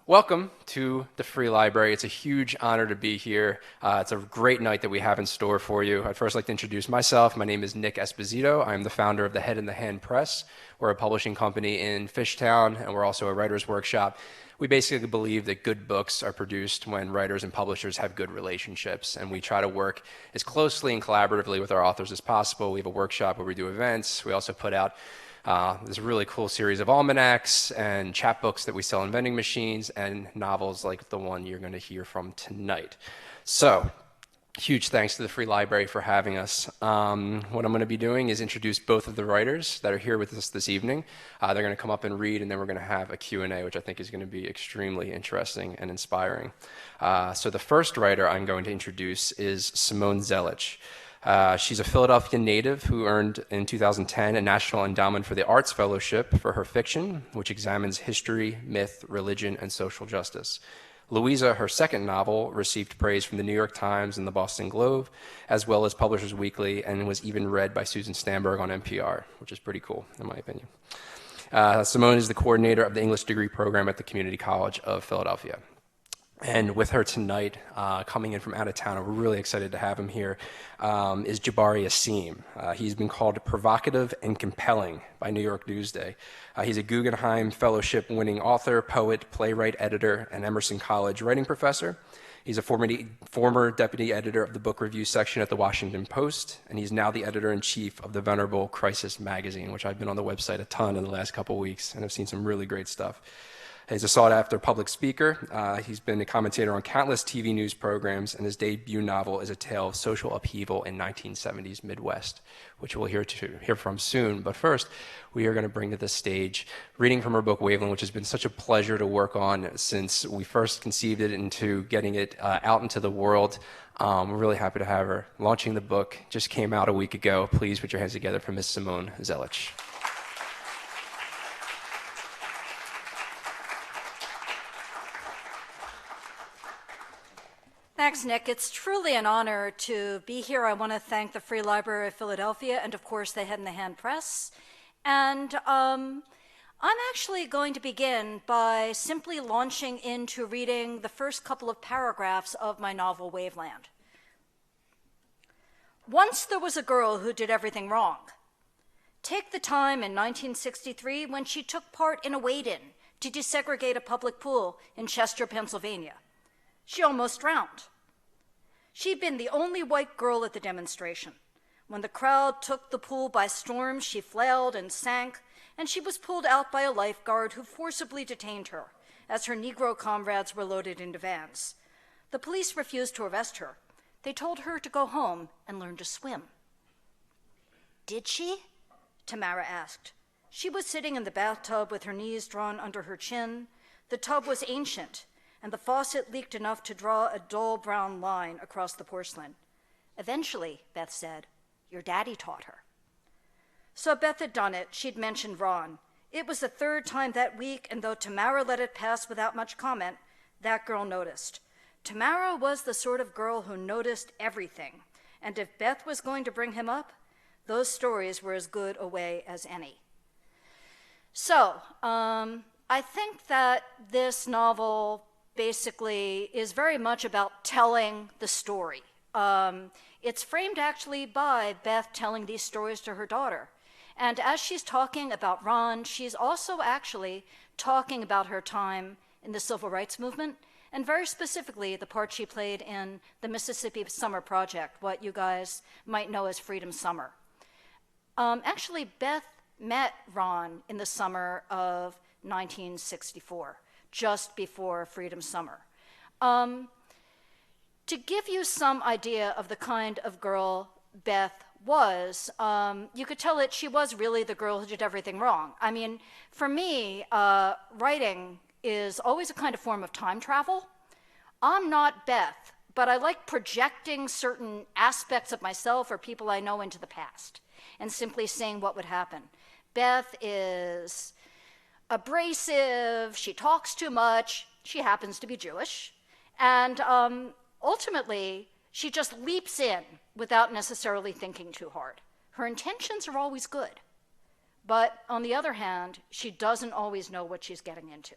Welcome to the Free Library. It's a huge honor to be here. It's a great night that we have in store for you. I'd first like to introduce myself. My name is Nick Esposito. I'm the founder of the Head in the Hand Press. We're a publishing company in Fishtown, and we're also a writer's workshop. We basically believe that good books are produced when writers and publishers have good relationships, and we try to work as closely and collaboratively with our authors as possible. We have a workshop where we do events. We also put out there's a really cool series of almanacs and chapbooks that we sell in vending machines and novels like the one you're going to hear from tonight. So, huge thanks to the Free Library for having us. What I'm going to be doing is introduce both of the writers that are here with us this evening. They're going to come up and read, and then we're going to have a Q&A, which I think is going to be extremely interesting and inspiring. So the first writer I'm going to introduce is Simone Zelich. She's a Philadelphia native who earned in 2010 a National Endowment for the Arts Fellowship for her fiction, which examines history, myth, religion, and social justice. Louisa, her second novel, received praise from the New York Times and the Boston Globe, as well as Publishers Weekly, and was even read by Susan Stamberg on NPR, which is pretty cool, in my opinion. Simone is the coordinator of the English degree program at the Community College of Philadelphia. And with her tonight, coming in from out of town, and we're really excited to have him here, is Jabari Asim. He's been called provocative and compelling by New York Newsday. He's a Guggenheim Fellowship-winning author, poet, playwright, editor, and Emerson College writing professor. He's a former deputy editor of the book review section at the Washington Post, and he's now the editor-in-chief of the Venerable Crisis magazine, which I've been on the website a ton in the last couple of weeks, and I've seen some really great stuff. He's a sought-after public speaker. He's been a commentator on countless TV news programs, and his debut novel is a tale of social upheaval in 1970s Midwest, which we'll hear from soon. But first, we are going to bring to the stage, reading from her book, Waveland, which has been such a pleasure to work on since we first conceived it into getting it out into the world. We're really happy to have her. Launching the book just came out a week ago. Please put your hands together for Miss Simone Zelich. Thanks, Nick. It's truly an honor to be here. I want to thank the Free Library of Philadelphia and, of course, the Head in the Hand Press. And I'm actually going to begin by simply launching into reading the first couple of paragraphs of my novel, Waveland. Once there was a girl who did everything wrong. Take the time in 1963 when she took part in a wade-in to desegregate a public pool in Chester, Pennsylvania. She almost drowned. She'd been the only white girl at the demonstration. When the crowd took the pool by storm, she flailed and sank, and she was pulled out by a lifeguard who forcibly detained her as her Negro comrades were loaded into vans. The police refused to arrest her. They told her to go home and learn to swim. Did she? Tamara asked. She was sitting in the bathtub with her knees drawn under her chin. The tub was ancient, and the faucet leaked enough to draw a dull brown line across the porcelain. Eventually, Beth said, your daddy taught her. So Beth had done it. She'd mentioned Ron. It was the third time that week, and though Tamara let it pass without much comment, that girl noticed. Tamara was the sort of girl who noticed everything, and if Beth was going to bring him up, those stories were as good a way as any. So, I think that this novel basically is very much about telling the story. It's framed actually by Beth telling these stories to her daughter. And as she's talking about Ron, she's also actually talking about her time in the civil rights movement, and very specifically the part she played in the Mississippi Summer Project, what you guys might know as Freedom Summer. Actually, Beth met Ron in the summer of 1964. Just before Freedom Summer. To give you some idea of the kind of girl Beth was, you could tell that she was really the girl who did everything wrong. I mean, for me, writing is always a kind of form of time travel. I'm not Beth, but I like projecting certain aspects of myself or people I know into the past and simply saying what would happen. Beth is abrasive, she talks too much, she happens to be Jewish, and ultimately, she just leaps in without necessarily thinking too hard. Her intentions are always good, but on the other hand, she doesn't always know what she's getting into.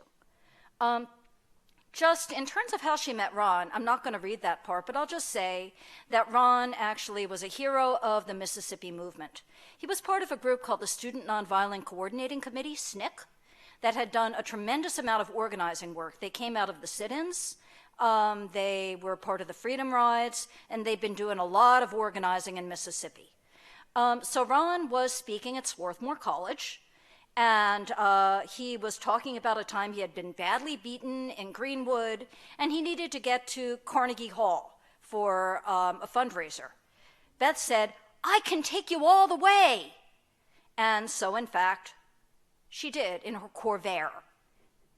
Just in terms of how she met Ron, I'm not going to read that part, but I'll just say that Ron actually was a hero of the Mississippi movement. He was part of a group called the Student Nonviolent Coordinating Committee, SNCC, that had done a tremendous amount of organizing work. They came out of the sit-ins, they were part of the Freedom Rides, and they've been doing a lot of organizing in Mississippi. So Ron was speaking at Swarthmore College, and he was talking about a time he had been badly beaten in Greenwood, and he needed to get to Carnegie Hall for a fundraiser. Beth said, "I can take you all the way." And so, in fact, she did in her Corvair.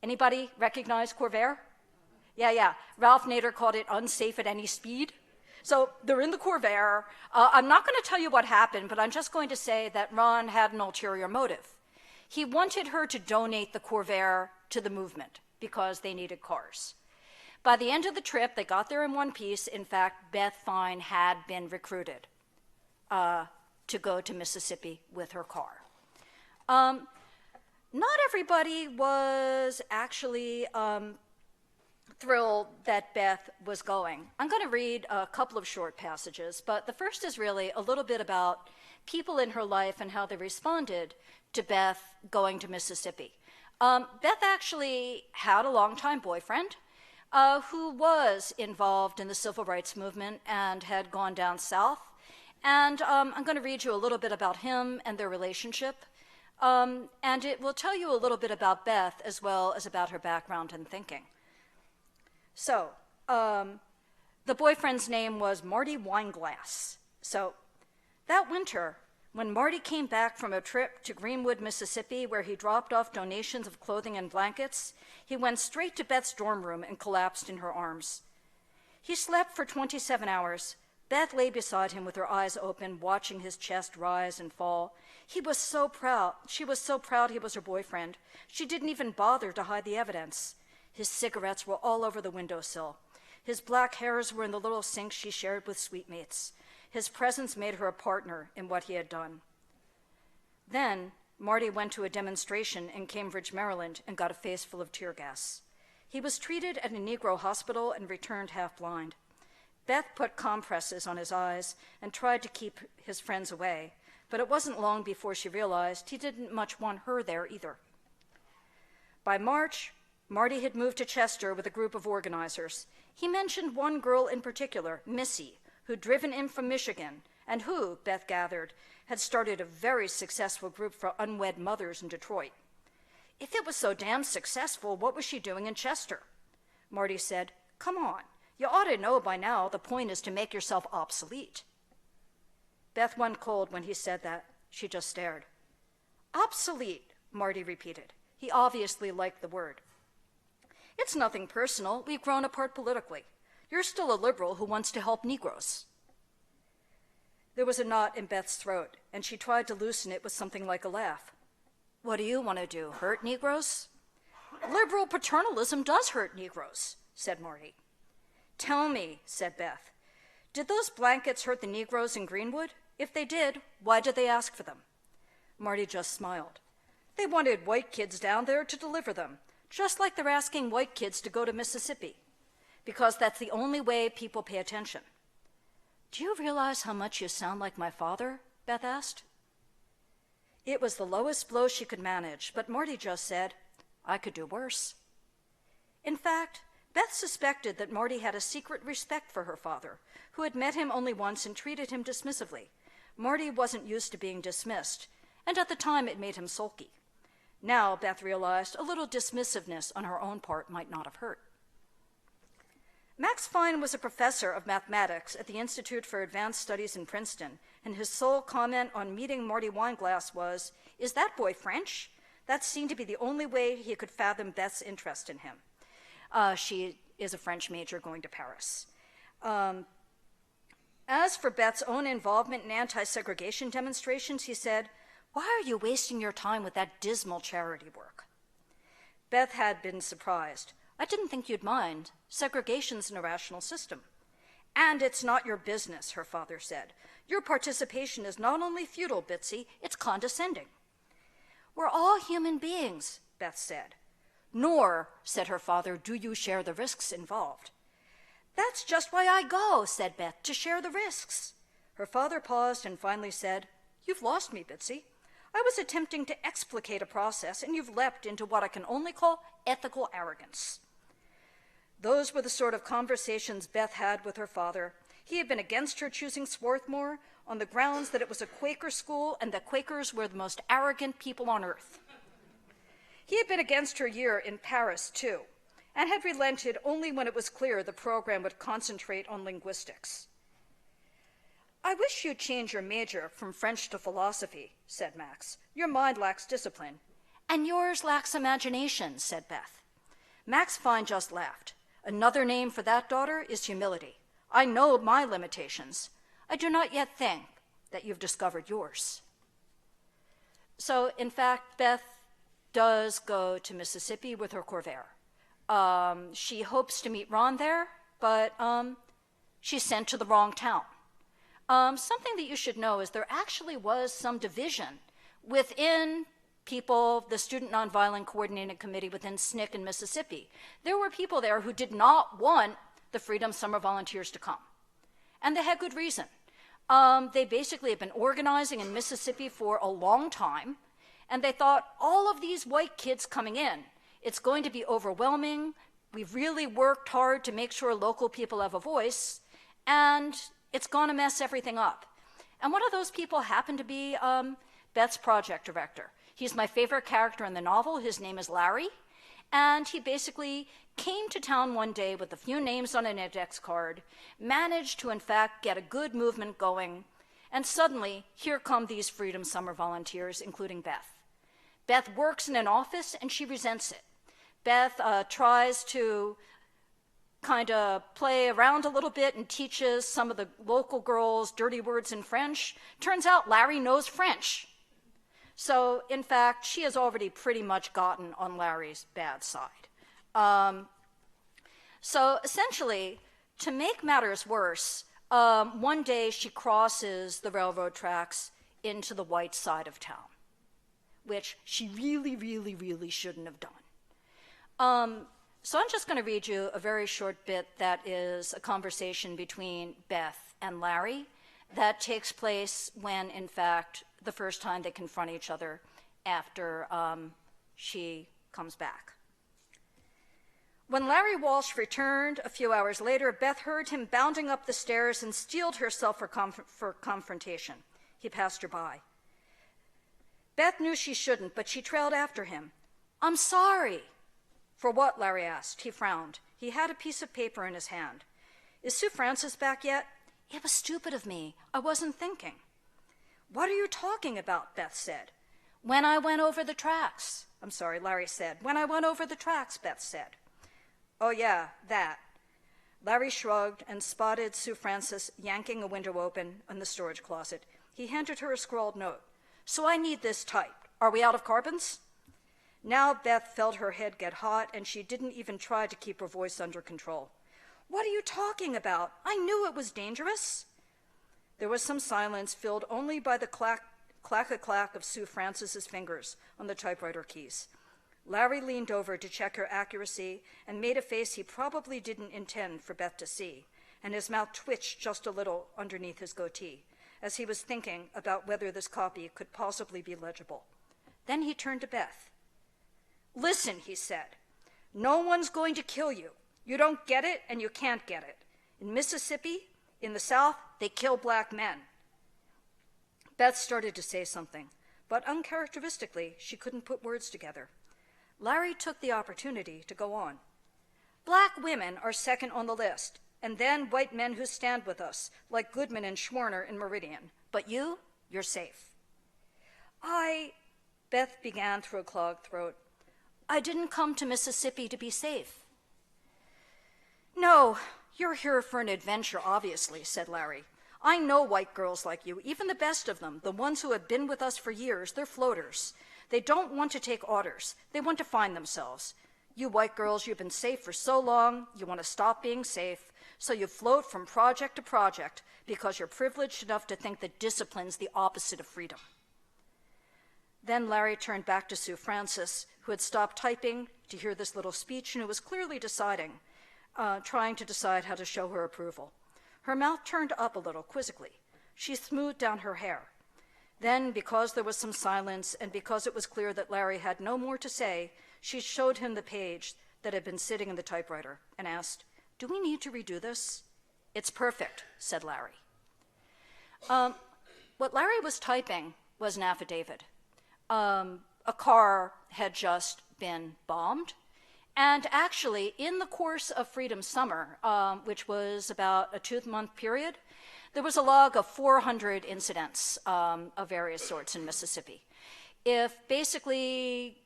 Anybody recognize Corvair? Yeah. Ralph Nader called it unsafe at any speed. So they're in the Corvair. I'm not going to tell you what happened, but I'm just going to say that Ron had an ulterior motive. He wanted her to donate the Corvair to the movement because they needed cars. By the end of the trip, they got there in one piece. In fact, Beth Fine had been recruited to go to Mississippi with her car. Not everybody was actually thrilled that Beth was going. I'm going to read a couple of short passages, but the first is really a little bit about people in her life and how they responded to Beth going to Mississippi. Beth actually had a longtime boyfriend who was involved in the civil rights movement and had gone down south. And I'm going to read you a little bit about him and their relationship. And it will tell you a little bit about Beth as well as about her background and thinking. So, the boyfriend's name was Marty Wineglass. So, that winter, when Marty came back from a trip to Greenwood, Mississippi, where he dropped off donations of clothing and blankets, he went straight to Beth's dorm room and collapsed in her arms. He slept for 27 hours. Beth lay beside him with her eyes open, watching his chest rise and fall. He was so proud. She was so proud he was her boyfriend. She didn't even bother to hide the evidence. His cigarettes were all over the windowsill. His black hairs were in the little sink she shared with sweetmeats. His presence made her a partner in what he had done. Then, Marty went to a demonstration in Cambridge, Maryland, and got a face full of tear gas. He was treated at a Negro hospital and returned half-blind. Beth put compresses on his eyes and tried to keep his friends away, but it wasn't long before she realized he didn't much want her there either. By March, Marty had moved to Chester with a group of organizers. He mentioned one girl in particular, Missy, who'd driven in from Michigan and who, Beth gathered, had started a very successful group for unwed mothers in Detroit. If it was so damn successful, what was she doing in Chester? Marty said, "Come on, you ought to know by now the point is to make yourself obsolete." Beth went cold when he said that. She just stared. "Obsolete," Marty repeated. He obviously liked the word. "It's nothing personal. We've grown apart politically. You're still a liberal who wants to help Negroes." There was a knot in Beth's throat, and she tried to loosen it with something like a laugh. "What do you want to do, hurt Negroes?" "Liberal paternalism does hurt Negroes," said Marty. "Tell me," said Beth, "did those blankets hurt the Negroes in Greenwood? If they did, why did they ask for them?" Marty just smiled. "They wanted white kids down there to deliver them, just like they're asking white kids to go to Mississippi, because that's the only way people pay attention." "Do you realize how much you sound like my father?" Beth asked. It was the lowest blow she could manage, but Marty just said, "I could do worse." In fact, Beth suspected that Marty had a secret respect for her father, who had met him only once and treated him dismissively. Marty wasn't used to being dismissed, and at the time it made him sulky. Now, Beth realized a little dismissiveness on her own part might not have hurt. Max Fine was a professor of mathematics at the Institute for Advanced Studies in Princeton, and his sole comment on meeting Marty Wineglass was, "Is that boy French?" That seemed to be the only way he could fathom Beth's interest in him. She is a French major going to Paris. As for Beth's own involvement in anti-segregation demonstrations, he said, "Why are you wasting your time with that dismal charity work?" Beth had been surprised. "I didn't think you'd mind. Segregation's an irrational system." "And it's not your business," her father said. "Your participation is not only futile, Bitsy, it's condescending." "We're all human beings," Beth said. Nor, said her father, do you share the risks involved. That's just why I go, said Beth, to share the risks. Her father paused and finally said, you've lost me, Bitsy. I was attempting to explicate a process, and you've leapt into what I can only call ethical arrogance. Those were the sort of conversations Beth had with her father. He had been against her choosing Swarthmore on the grounds that it was a Quaker school and that Quakers were the most arrogant people on earth. He had been against her year in Paris, too, and had relented only when it was clear the program would concentrate on linguistics. I wish you'd change your major from French to philosophy, said Max. Your mind lacks discipline. And yours lacks imagination, said Beth. Max Fine just laughed. Another name for that, daughter, is humility. I know my limitations. I do not yet think that you've discovered yours. So, in fact, Beth does go to Mississippi with her Corvair. She hopes to meet Ron there, but she's sent to the wrong town. Something that you should know is there actually was some division within people, the Student Nonviolent Coordinating Committee within SNCC in Mississippi. There were people there who did not want the Freedom Summer Volunteers to come. And they had good reason. They basically have been organizing in Mississippi for a long time, and they thought, all of these white kids coming in, it's going to be overwhelming. We've really worked hard to make sure local people have a voice, and it's going to mess everything up. And one of those people happened to be Beth's project director. He's my favorite character in the novel. His name is Larry. And he basically came to town one day with a few names on an index card, managed to, in fact, get a good movement going, and suddenly, here come these Freedom Summer Volunteers, including Beth. Beth works in an office, and she resents it. Beth tries to kind of play around a little bit and teaches some of the local girls dirty words in French. Turns out Larry knows French. So, in fact, she has already pretty much gotten on Larry's bad side. So, essentially, to make matters worse, one day she crosses the railroad tracks into the white side of town, which she really, really, really shouldn't have done. So I'm just going to read you a very short bit that is a conversation between Beth and Larry that takes place when, in fact, the first time they confront each other after she comes back. When Larry Walsh returned a few hours later, Beth heard him bounding up the stairs and steeled herself for confrontation. He passed her by. Beth knew she shouldn't, but she trailed after him. I'm sorry. For what? Larry asked. He frowned. He had a piece of paper in his hand. Is Sue Francis back yet? It was stupid of me. I wasn't thinking. What are you talking about? Beth said. When I went over the tracks. I'm sorry, Larry said. When I went over the tracks, Beth said. Oh, yeah, that. Larry shrugged and spotted Sue Francis yanking a window open in the storage closet. He handed her a scrawled note. So I need this typed. Are we out of carbons? Now Beth felt her head get hot, and she didn't even try to keep her voice under control. What are you talking about? I knew it was dangerous. There was some silence, filled only by the clack-a-clack of Sue Francis's fingers on the typewriter keys. Larry leaned over to check her accuracy and made a face he probably didn't intend for Beth to see, and his mouth twitched just a little underneath his goatee, as he was thinking about whether this copy could possibly be legible. Then he turned to Beth. Listen, he said, no one's going to kill you. You don't get it, and you can't get it. In Mississippi, in the South, they kill black men. Beth started to say something, but uncharacteristically, she couldn't put words together. Larry took the opportunity to go on. Black women are second on the list, and then white men who stand with us, like Goodman and Schwerner in Meridian. But you're safe. Beth began through a clogged throat. I didn't come to Mississippi to be safe. No, you're here for an adventure, obviously, said Larry. I know white girls like you, even the best of them, the ones who have been with us for years. They're floaters. They don't want to take orders. They want to find themselves. You white girls, you've been safe for so long, you want to stop being safe, so you float from project to project because you're privileged enough to think that discipline's the opposite of freedom. Then Larry turned back to Sue Francis, who had stopped typing to hear this little speech and who was clearly trying to decide how to show her approval. Her mouth turned up a little quizzically. She smoothed down her hair. Then, because there was some silence and because it was clear that Larry had no more to say, she showed him the page that had been sitting in the typewriter and asked, "Do we need to redo this?" "It's perfect," said Larry. What Larry was typing was an affidavit. A car had just been bombed. And actually, in the course of Freedom Summer, which was about a 2-month period, there was a log of 400 incidents of various sorts in Mississippi. If basically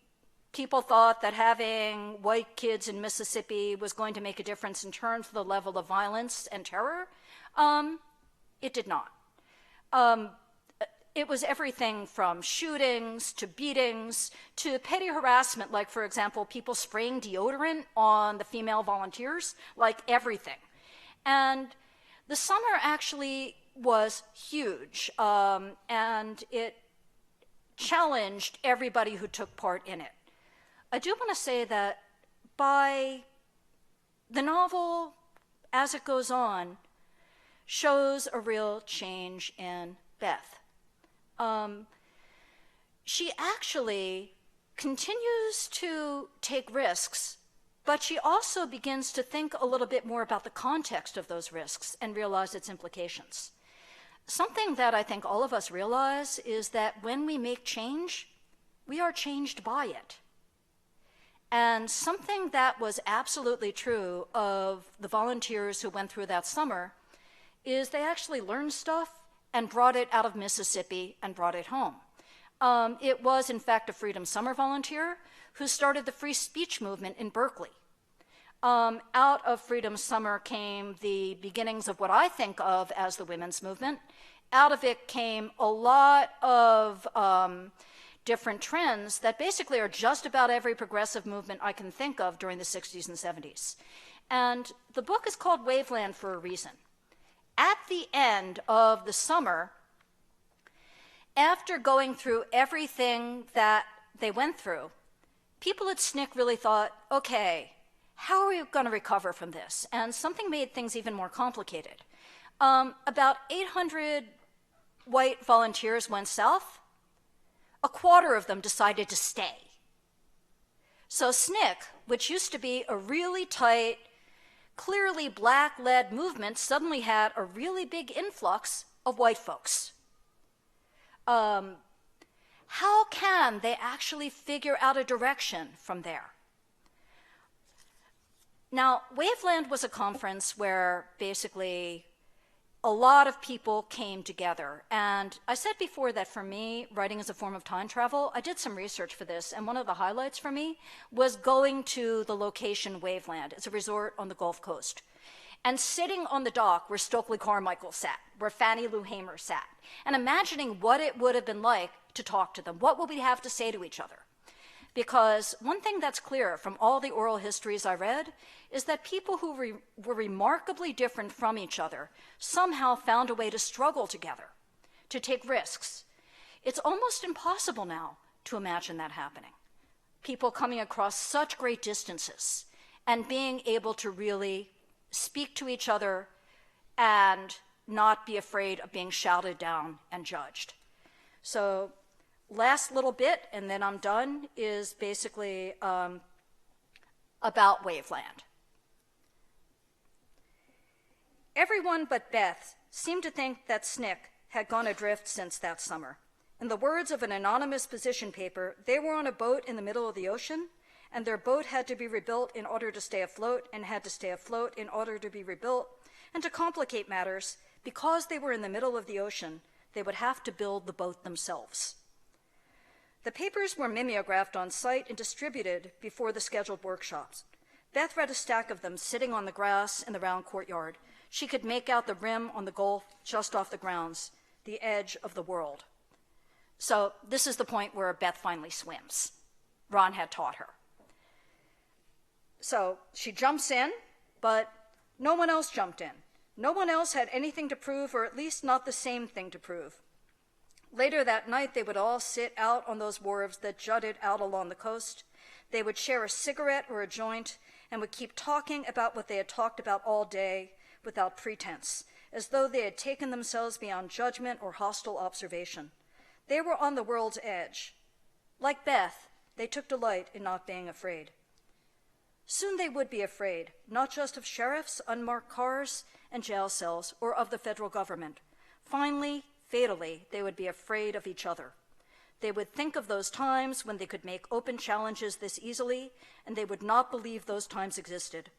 people thought that having white kids in Mississippi was going to make a difference in terms of the level of violence and terror, it did not. It was everything from shootings to beatings to petty harassment, like, for example, people spraying deodorant on the female volunteers, like everything. And the summer actually was huge, and it challenged everybody who took part in it. I do want to say that by the novel, as it goes on, shows a real change in Beth. She actually continues to take risks, but she also begins to think a little bit more about the context of those risks and realize its implications. Something that I think all of us realize is that when we make change, we are changed by it. And something that was absolutely true of the volunteers who went through that summer is they actually learned stuff and brought it out of Mississippi and brought it home. It was, in fact, a Freedom Summer volunteer who started the free speech movement in Berkeley. Out of Freedom Summer came the beginnings of what I think of as the women's movement. Out of it came a lot of different trends that basically are just about every progressive movement I can think of during the 60s and 70s. And the book is called Waveland for a reason. At the end of the summer, after going through everything that they went through, people at SNCC really thought, okay, how are we going to recover from this? And something made things even more complicated. About 800 white volunteers went south. A quarter of them decided to stay. So SNCC, which used to be a really tight, clearly black-led movement, suddenly had a really big influx of white folks. How can they actually figure out a direction from there? Now, Waveland was a conference where basically a lot of people came together. And I said before that for me, writing is a form of time travel. I did some research for this, and one of the highlights for me was going to the location Waveland. It's a resort on the Gulf Coast. And sitting on the dock where Stokely Carmichael sat, where Fannie Lou Hamer sat, and imagining what it would have been like to talk to them. What would we have to say to each other? Because one thing that's clear from all the oral histories I read is that people who were remarkably different from each other somehow found a way to struggle together, to take risks. It's almost impossible now to imagine that happening. People coming across such great distances and being able to really speak to each other and not be afraid of being shouted down and judged. So last little bit, and then I'm done, is basically about Waveland. Everyone but Beth seemed to think that SNCC had gone adrift since that summer. In the words of an anonymous position paper, they were on a boat in the middle of the ocean, and their boat had to be rebuilt in order to stay afloat, and had to stay afloat in order to be rebuilt. And to complicate matters, because they were in the middle of the ocean, they would have to build the boat themselves. The papers were mimeographed on site and distributed before the scheduled workshops. Beth read a stack of them sitting on the grass in the round courtyard. She could make out the rim on the Gulf just off the grounds, the edge of the world. So this is the point where Beth finally swims. Ron had taught her. So she jumps in, but no one else jumped in. No one else had anything to prove, or at least not the same thing to prove. Later that night, they would all sit out on those wharves that jutted out along the coast. They would share a cigarette or a joint and would keep talking about what they had talked about all day without pretense, as though they had taken themselves beyond judgment or hostile observation. They were on the world's edge. Like Beth, they took delight in not being afraid. Soon they would be afraid, not just of sheriffs, unmarked cars, and jail cells, or of the federal government. Finally, fatally, they would be afraid of each other. They would think of those times when they could make open challenges this easily, and they would not believe those times existed.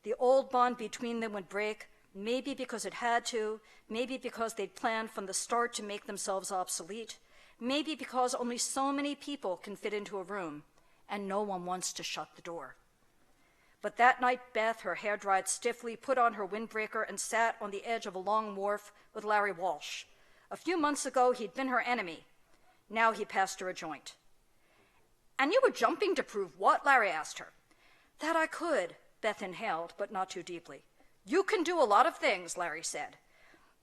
The old bond between them would break, maybe because it had to, maybe because they'd planned from the start to make themselves obsolete, maybe because only so many people can fit into a room, and no one wants to shut the door. But that night, Beth, her hair dried stiffly, put on her windbreaker and sat on the edge of a long wharf with Larry Walsh. A few months ago, he'd been her enemy. Now he passed her a joint. "And you were jumping to prove what?" Larry asked her. "That I could," Beth inhaled, but not too deeply. "You can do a lot of things," Larry said,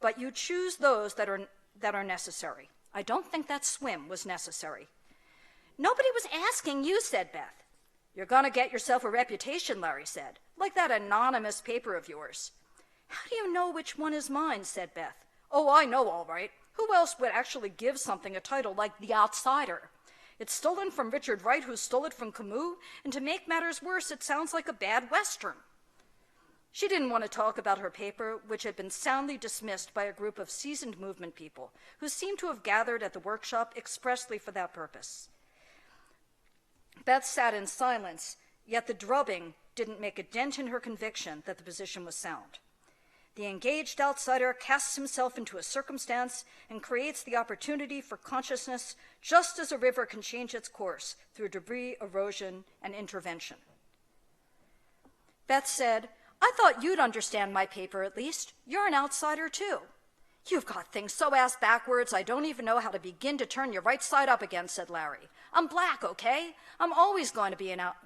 "but you choose those that are necessary. I don't think that swim was necessary." "Nobody was asking you," said Beth. "You're going to get yourself a reputation," Larry said, "like that anonymous paper of yours." "How do you know which one is mine?" said Beth. "Oh, I know all right. Who else would actually give something a title like The Outsider? It's stolen from Richard Wright, who stole it from Camus, and to make matters worse, it sounds like a bad Western." She didn't want to talk about her paper, which had been soundly dismissed by a group of seasoned movement people who seemed to have gathered at the workshop expressly for that purpose. Beth sat in silence, yet the drubbing didn't make a dent in her conviction that the position was sound. The engaged outsider casts himself into a circumstance and creates the opportunity for consciousness, just as a river can change its course through debris, erosion, and intervention. Beth said, "I thought you'd understand my paper at least. You're an outsider too." "You've got things so ass backwards, I don't even know how to begin to turn you right side up again," said Larry. "I'm black, okay? I'm always going to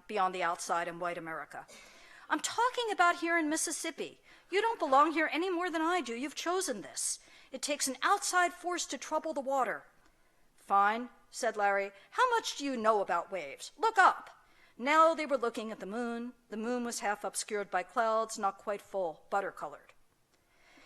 be on the outside in white America. I'm talking about here in Mississippi. You don't belong here any more than I do. You've chosen this. It takes an outside force to trouble the water." "Fine," said Larry. "How much do you know about waves? Look up." Now they were looking at the moon. The moon was half obscured by clouds, not quite full, butter-colored.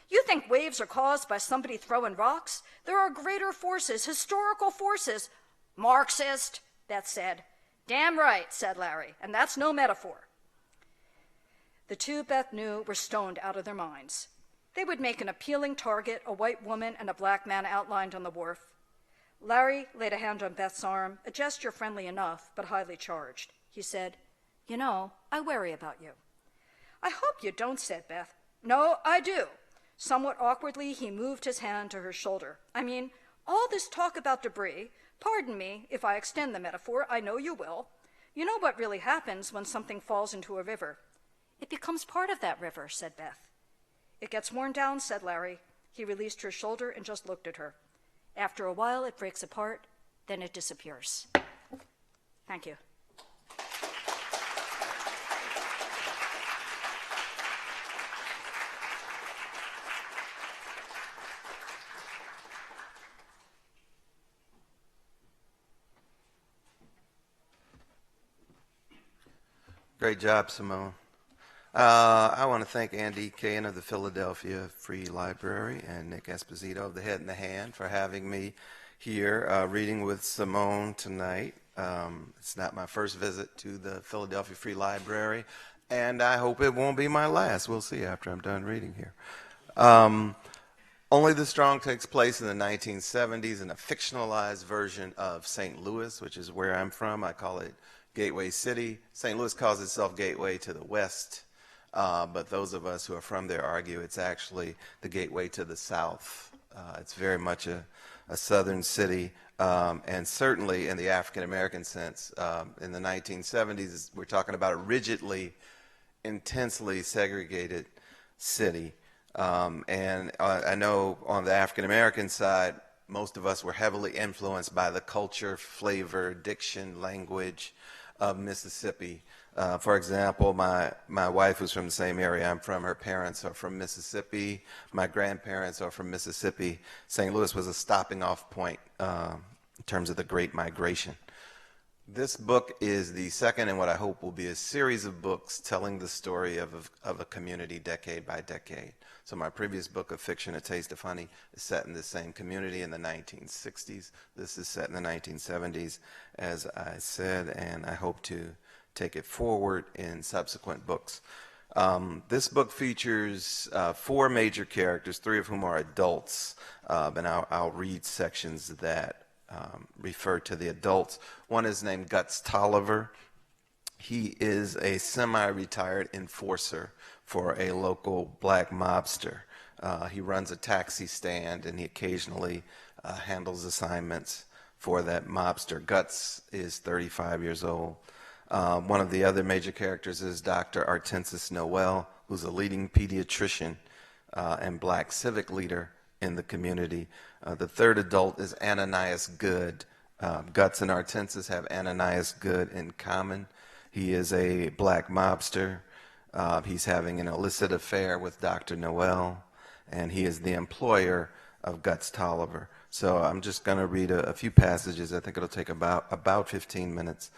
"You think waves are caused by somebody throwing rocks? There are greater forces, historical forces." "Marxist," Beth said. "Damn right," said Larry, "and that's no metaphor." The two, Beth knew, were stoned out of their minds. They would make an appealing target, a white woman and a black man outlined on the wharf. Larry laid a hand on Beth's arm, a gesture friendly enough, but highly charged. He said, "You know, I worry about you." "I hope you don't," said Beth. "No, I do." Somewhat awkwardly, he moved his hand to her shoulder. "I mean, all this talk about debris, pardon me if I extend the metaphor, I know you will. You know what really happens when something falls into a river?" "It becomes part of that river," said Beth. "It gets worn down," said Larry. He released her shoulder and just looked at her. "After a while, it breaks apart, then it disappears." Thank you. Great job, Simone. I want to thank Andy Cahan of the Philadelphia Free Library and Nick Esposito of the Head in the Hand for having me here reading with Simone tonight. It's not my first visit to the Philadelphia Free Library, and I hope it won't be my last. We'll see after I'm done reading here. Only the Strong takes place in the 1970s in a fictionalized version of St. Louis, which is where I'm from. I call it Gateway City. St. Louis calls itself Gateway to the West, but those of us who are from there argue it's actually the gateway to the South. It's very much a southern city, and certainly in the African-American sense. In the 1970s, we're talking about a rigidly, intensely segregated city. And I know on the African-American side, most of us were heavily influenced by the culture, flavor, diction, language of Mississippi. For example, my wife, who's from the same area I'm from, her parents are from Mississippi. My grandparents are from Mississippi. St. Louis was a stopping off point in terms of the Great Migration. This book is the second in what I hope will be a series of books telling the story of a community decade by decade. So my previous book of fiction, A Taste of Honey, is set in the same community in the 1960s. This is set in the 1970s, as I said, and I hope to take it forward in subsequent books. This book features four major characters, three of whom are adults, and I'll read sections that refer to the adults. One is named Guts Tolliver. He is a semi-retired enforcer for a local black mobster. He runs a taxi stand and he occasionally handles assignments for that mobster. Guts is 35 years old. One of the other major characters is Dr. Artensis Noel, who's a leading pediatrician and black civic leader in the community. The third adult is Ananias Good. Guts and Artensis have Ananias Good in common. He is a black mobster. He's having an illicit affair with Dr. Noel, and he is the employer of Guts Tolliver. So I'm just going to read a few passages. I think it'll take about 15 minutes.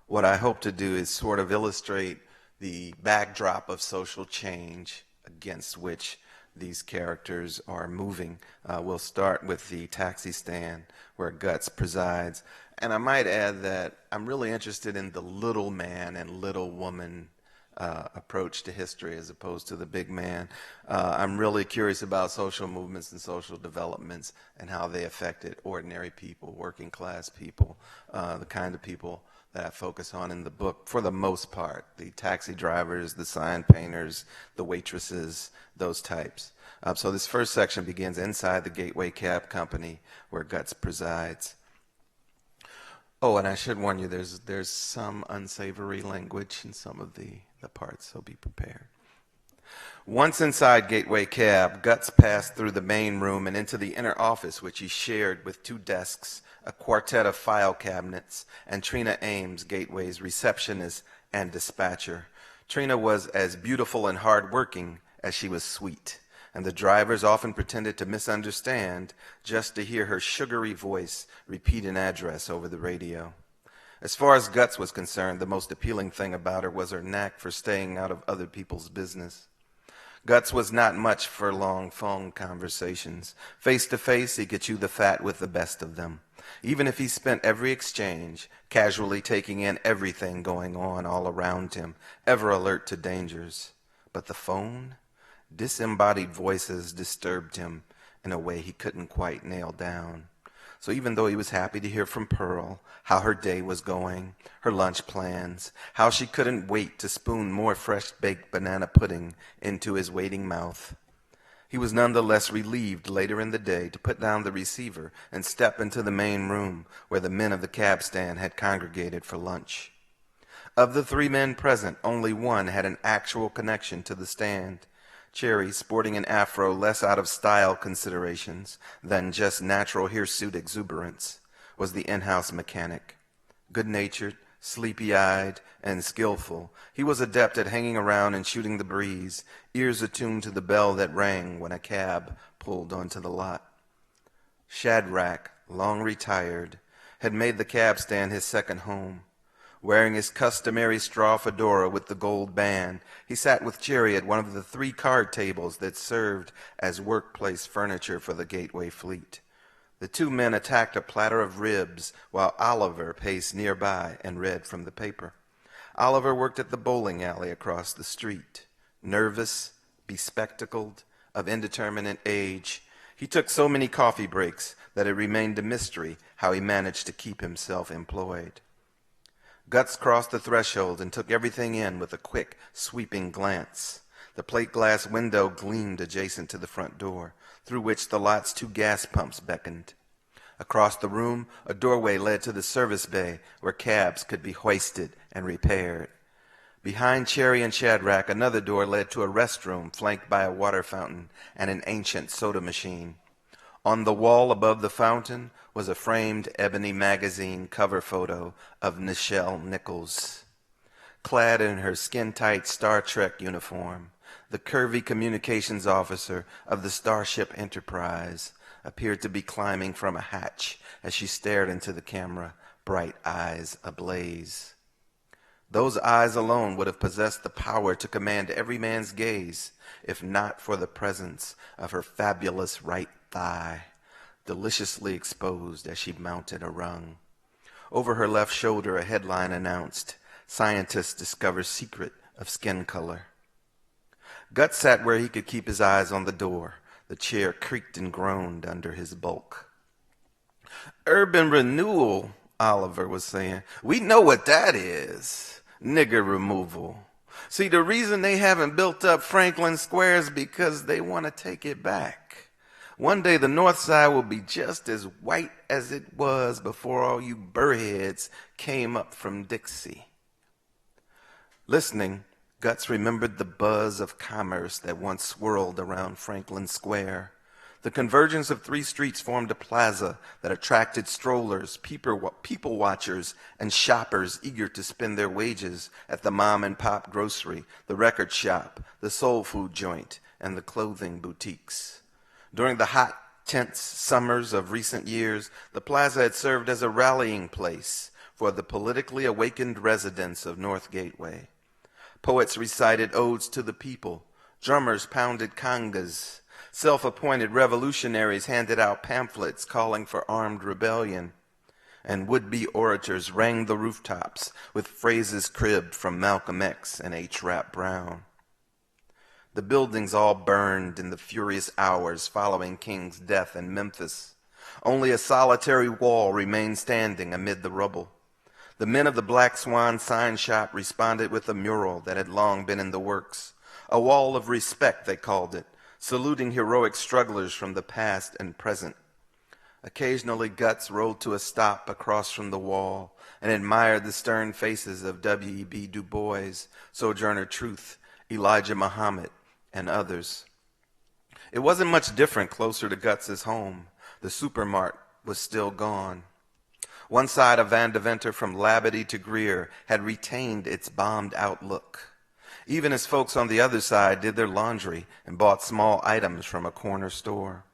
What I hope to do is sort of illustrate the backdrop of social change against which these characters are moving. We'll start with the taxi stand where Guts presides. And I might add that I'm really interested in the little man and little woman approach to history as opposed to the big man. I'm really curious about social movements and social developments and how they affected ordinary people, working class people, the kind of people that I focus on in the book for the most part, the taxi drivers, the sign painters, the waitresses, those types. So this first section begins inside the Gateway Cab Company where Guts presides. Oh, and I should warn you, there's some unsavory language in some of the parts, so be prepared. Once inside Gateway Cab, Guts passed through the main room and into the inner office, which he shared with two desks, a quartet of file cabinets, and Trina Ames, Gateway's receptionist and dispatcher. Trina was as beautiful and hard-working as she was sweet, and the drivers often pretended to misunderstand just to hear her sugary voice repeat an address over the radio. As far as Guts was concerned, the most appealing thing about her was her knack for staying out of other people's business. Guts was not much for long phone conversations. Face to face, he could chew the fat with the best of them, even if he spent every exchange casually taking in everything going on all around him, ever alert to dangers. But the phone? Disembodied voices disturbed him in a way he couldn't quite nail down. So even though he was happy to hear from Pearl how her day was going, her lunch plans, how she couldn't wait to spoon more fresh-baked banana pudding into his waiting mouth, he was nonetheless relieved later in the day to put down the receiver and step into the main room where the men of the cab stand had congregated for lunch. Of the three men present, only one had an actual connection to the stand. Cherry, sporting an afro less out of style considerations than just natural hirsute exuberance, was the in-house mechanic. Good-natured, sleepy-eyed, and skillful, he was adept at hanging around and shooting the breeze, ears attuned to the bell that rang when a cab pulled onto the lot. Shadrach, long retired, had made the cab stand his second home. Wearing his customary straw fedora with the gold band, he sat with Cherry at one of the 3 card tables that served as workplace furniture for the Gateway fleet. The two men attacked a platter of ribs while Oliver paced nearby and read from the paper. Oliver worked at the bowling alley across the street. Nervous, bespectacled, of indeterminate age, he took so many coffee breaks that it remained a mystery how he managed to keep himself employed. Guts crossed the threshold and took everything in with a quick, sweeping glance. The plate glass window gleamed adjacent to the front door, through which the lot's 2 gas pumps beckoned. Across the room, a doorway led to the service bay where cabs could be hoisted and repaired. Behind Cherry and Shadrach, another door led to a restroom flanked by a water fountain and an ancient soda machine. On the wall above the fountain was a framed ebony magazine cover photo of Nichelle Nichols. clad in her skin-tight Star Trek uniform. The curvy communications officer of the Starship Enterprise appeared to be climbing from a hatch as she stared into the camera, bright eyes ablaze. Those eyes alone would have possessed the power to command every man's gaze, if not for the presence of her fabulous right thigh, deliciously exposed as she mounted a rung. Over her left shoulder, a headline announced, "Scientists discover secret of skin color." Guts sat where he could keep his eyes on the door. The chair creaked and groaned under his bulk. "Urban renewal," Oliver was saying. "We know what that is. Nigger removal. See, the reason they haven't built up Franklin Square is because they want to take it back. One day the north side will be just as white as it was before all you burrheads came up from Dixie." Listening, Guts remembered the buzz of commerce that once swirled around Franklin Square. The convergence of 3 streets formed a plaza that attracted strollers, people watchers, and shoppers eager to spend their wages at the mom-and-pop grocery, the record shop, the soul food joint, and the clothing boutiques. During the hot, tense summers of recent years, the plaza had served as a rallying place for the politically awakened residents of North Gateway. Poets recited odes to the people, drummers pounded congas, self-appointed revolutionaries handed out pamphlets calling for armed rebellion, and would-be orators rang the rooftops with phrases cribbed from Malcolm X and H. Rap Brown. The buildings all burned in the furious hours following King's death in Memphis. Only a solitary wall remained standing amid the rubble. The men of the Black Swan sign shop responded with a mural that had long been in the works. A wall of respect, they called it, saluting heroic strugglers from the past and present. Occasionally, Guts rolled to a stop across from the wall and admired the stern faces of W.E.B. Du Bois, Sojourner Truth, Elijah Muhammad, and others. It wasn't much different closer to Guts's home. The supermart was still gone. One side of Van Deventer from Labadie to Greer had retained its bombed-out look, even as folks on the other side did their laundry and bought small items from a corner store.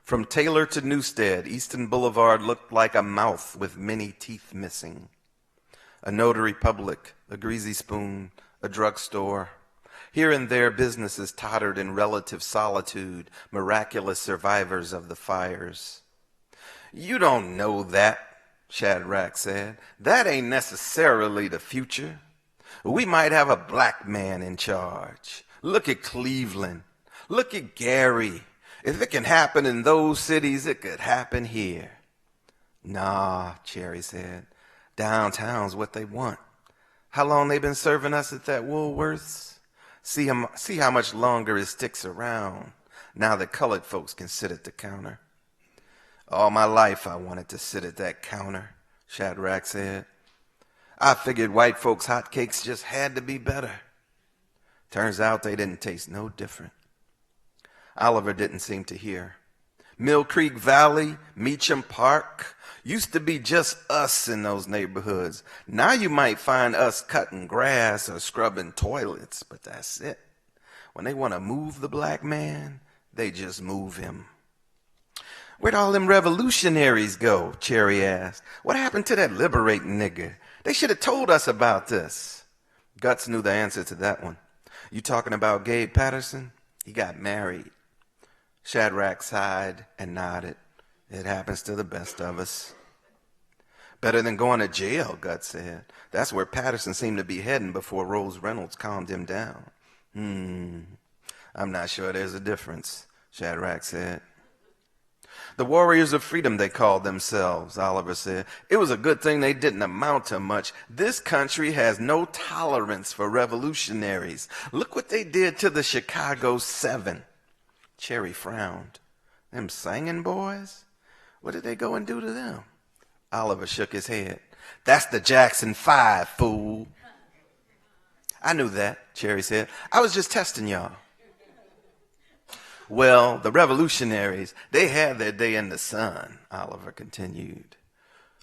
From Taylor to Newstead, Easton Boulevard looked like a mouth with many teeth missing. A notary public, a greasy spoon, a drugstore. Here and there, businesses tottered in relative solitude, miraculous survivors of the fires. "You don't know that," Shadrach said. "That ain't necessarily the future. We might have a black man in charge. Look at Cleveland. Look at Gary. If it can happen in those cities, it could happen here." "Nah," Cherry said. "Downtown's what they want. How long they been serving us at that Woolworth's? See how much longer it sticks around now that colored folks can sit at the counter." "All my life I wanted to sit at that counter," Shadrach said. "I figured white folks' hotcakes just had to be better. Turns out they didn't taste no different." Oliver didn't seem to hear. Mill Creek Valley, Meacham Park, used to be just us in those neighborhoods. Now you might find us cutting grass or scrubbing toilets, but that's it. When they want to move the black man, they just move him. "Where'd all them revolutionaries go?" Cherry asked. "What happened to that liberating nigger? They should have told us about this." Guts knew the answer to that one. "You talking about Gabe Patterson? He got married." Shadrach sighed and nodded. "It happens to the best of us." "Better than going to jail," Guts said. "That's where Patterson seemed to be heading before Rose Reynolds calmed him down." "I'm not sure there's a difference," Shadrach said. "The Warriors of Freedom, they called themselves," Oliver said. "It was a good thing they didn't amount to much. This country has no tolerance for revolutionaries. Look what they did to the Chicago 7. Cherry frowned. "Them singing boys? What did they go and do to them?" Oliver shook his head. "That's the Jackson 5, fool." "I knew that," Cherry said. "I was just testing y'all." "Well, the revolutionaries, they had their day in the sun," Oliver continued.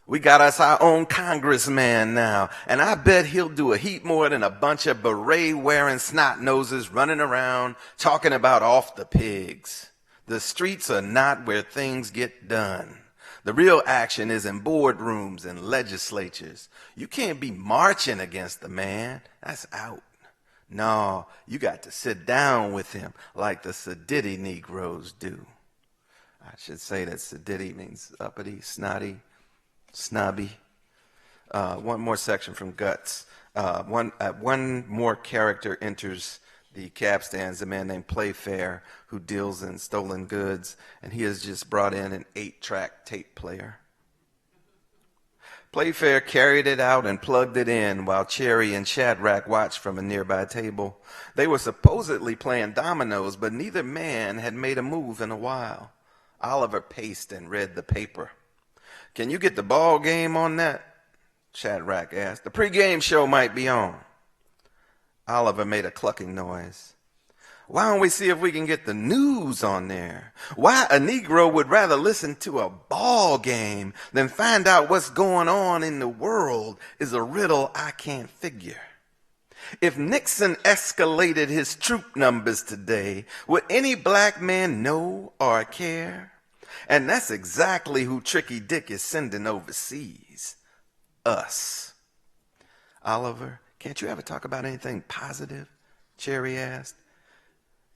We got us our own congressman now, and I bet he'll do a heap more than a bunch of beret-wearing snot-noses running around talking about off the pigs. The streets are not where things get done. The real action is in boardrooms and legislatures. You can't be marching against the man. That's out. No, you got to sit down with him like the Sediti Negroes do. I should say that Sediti means uppity, snotty, snobby. One more section from Guts. One more character enters the capstans, a man named Playfair, who deals in stolen goods, and he has just brought in an 8-track tape player. Playfair carried it out and plugged it in while Cherry and Shadrach watched from a nearby table. They were supposedly playing dominoes, but neither man had made a move in a while. Oliver paced and read the paper. "Can you get the ball game on that?" Shadrach asked. "The pregame show might be on." Oliver made a clucking noise. "Why don't we see if we can get the news on there? Why a Negro would rather listen to a ball game than find out what's going on in the world is a riddle I can't figure. If Nixon escalated his troop numbers today, would any black man know or care? And that's exactly who Tricky Dick is sending overseas. Us." "Oliver, can't you ever talk about anything positive?" Cherry asked.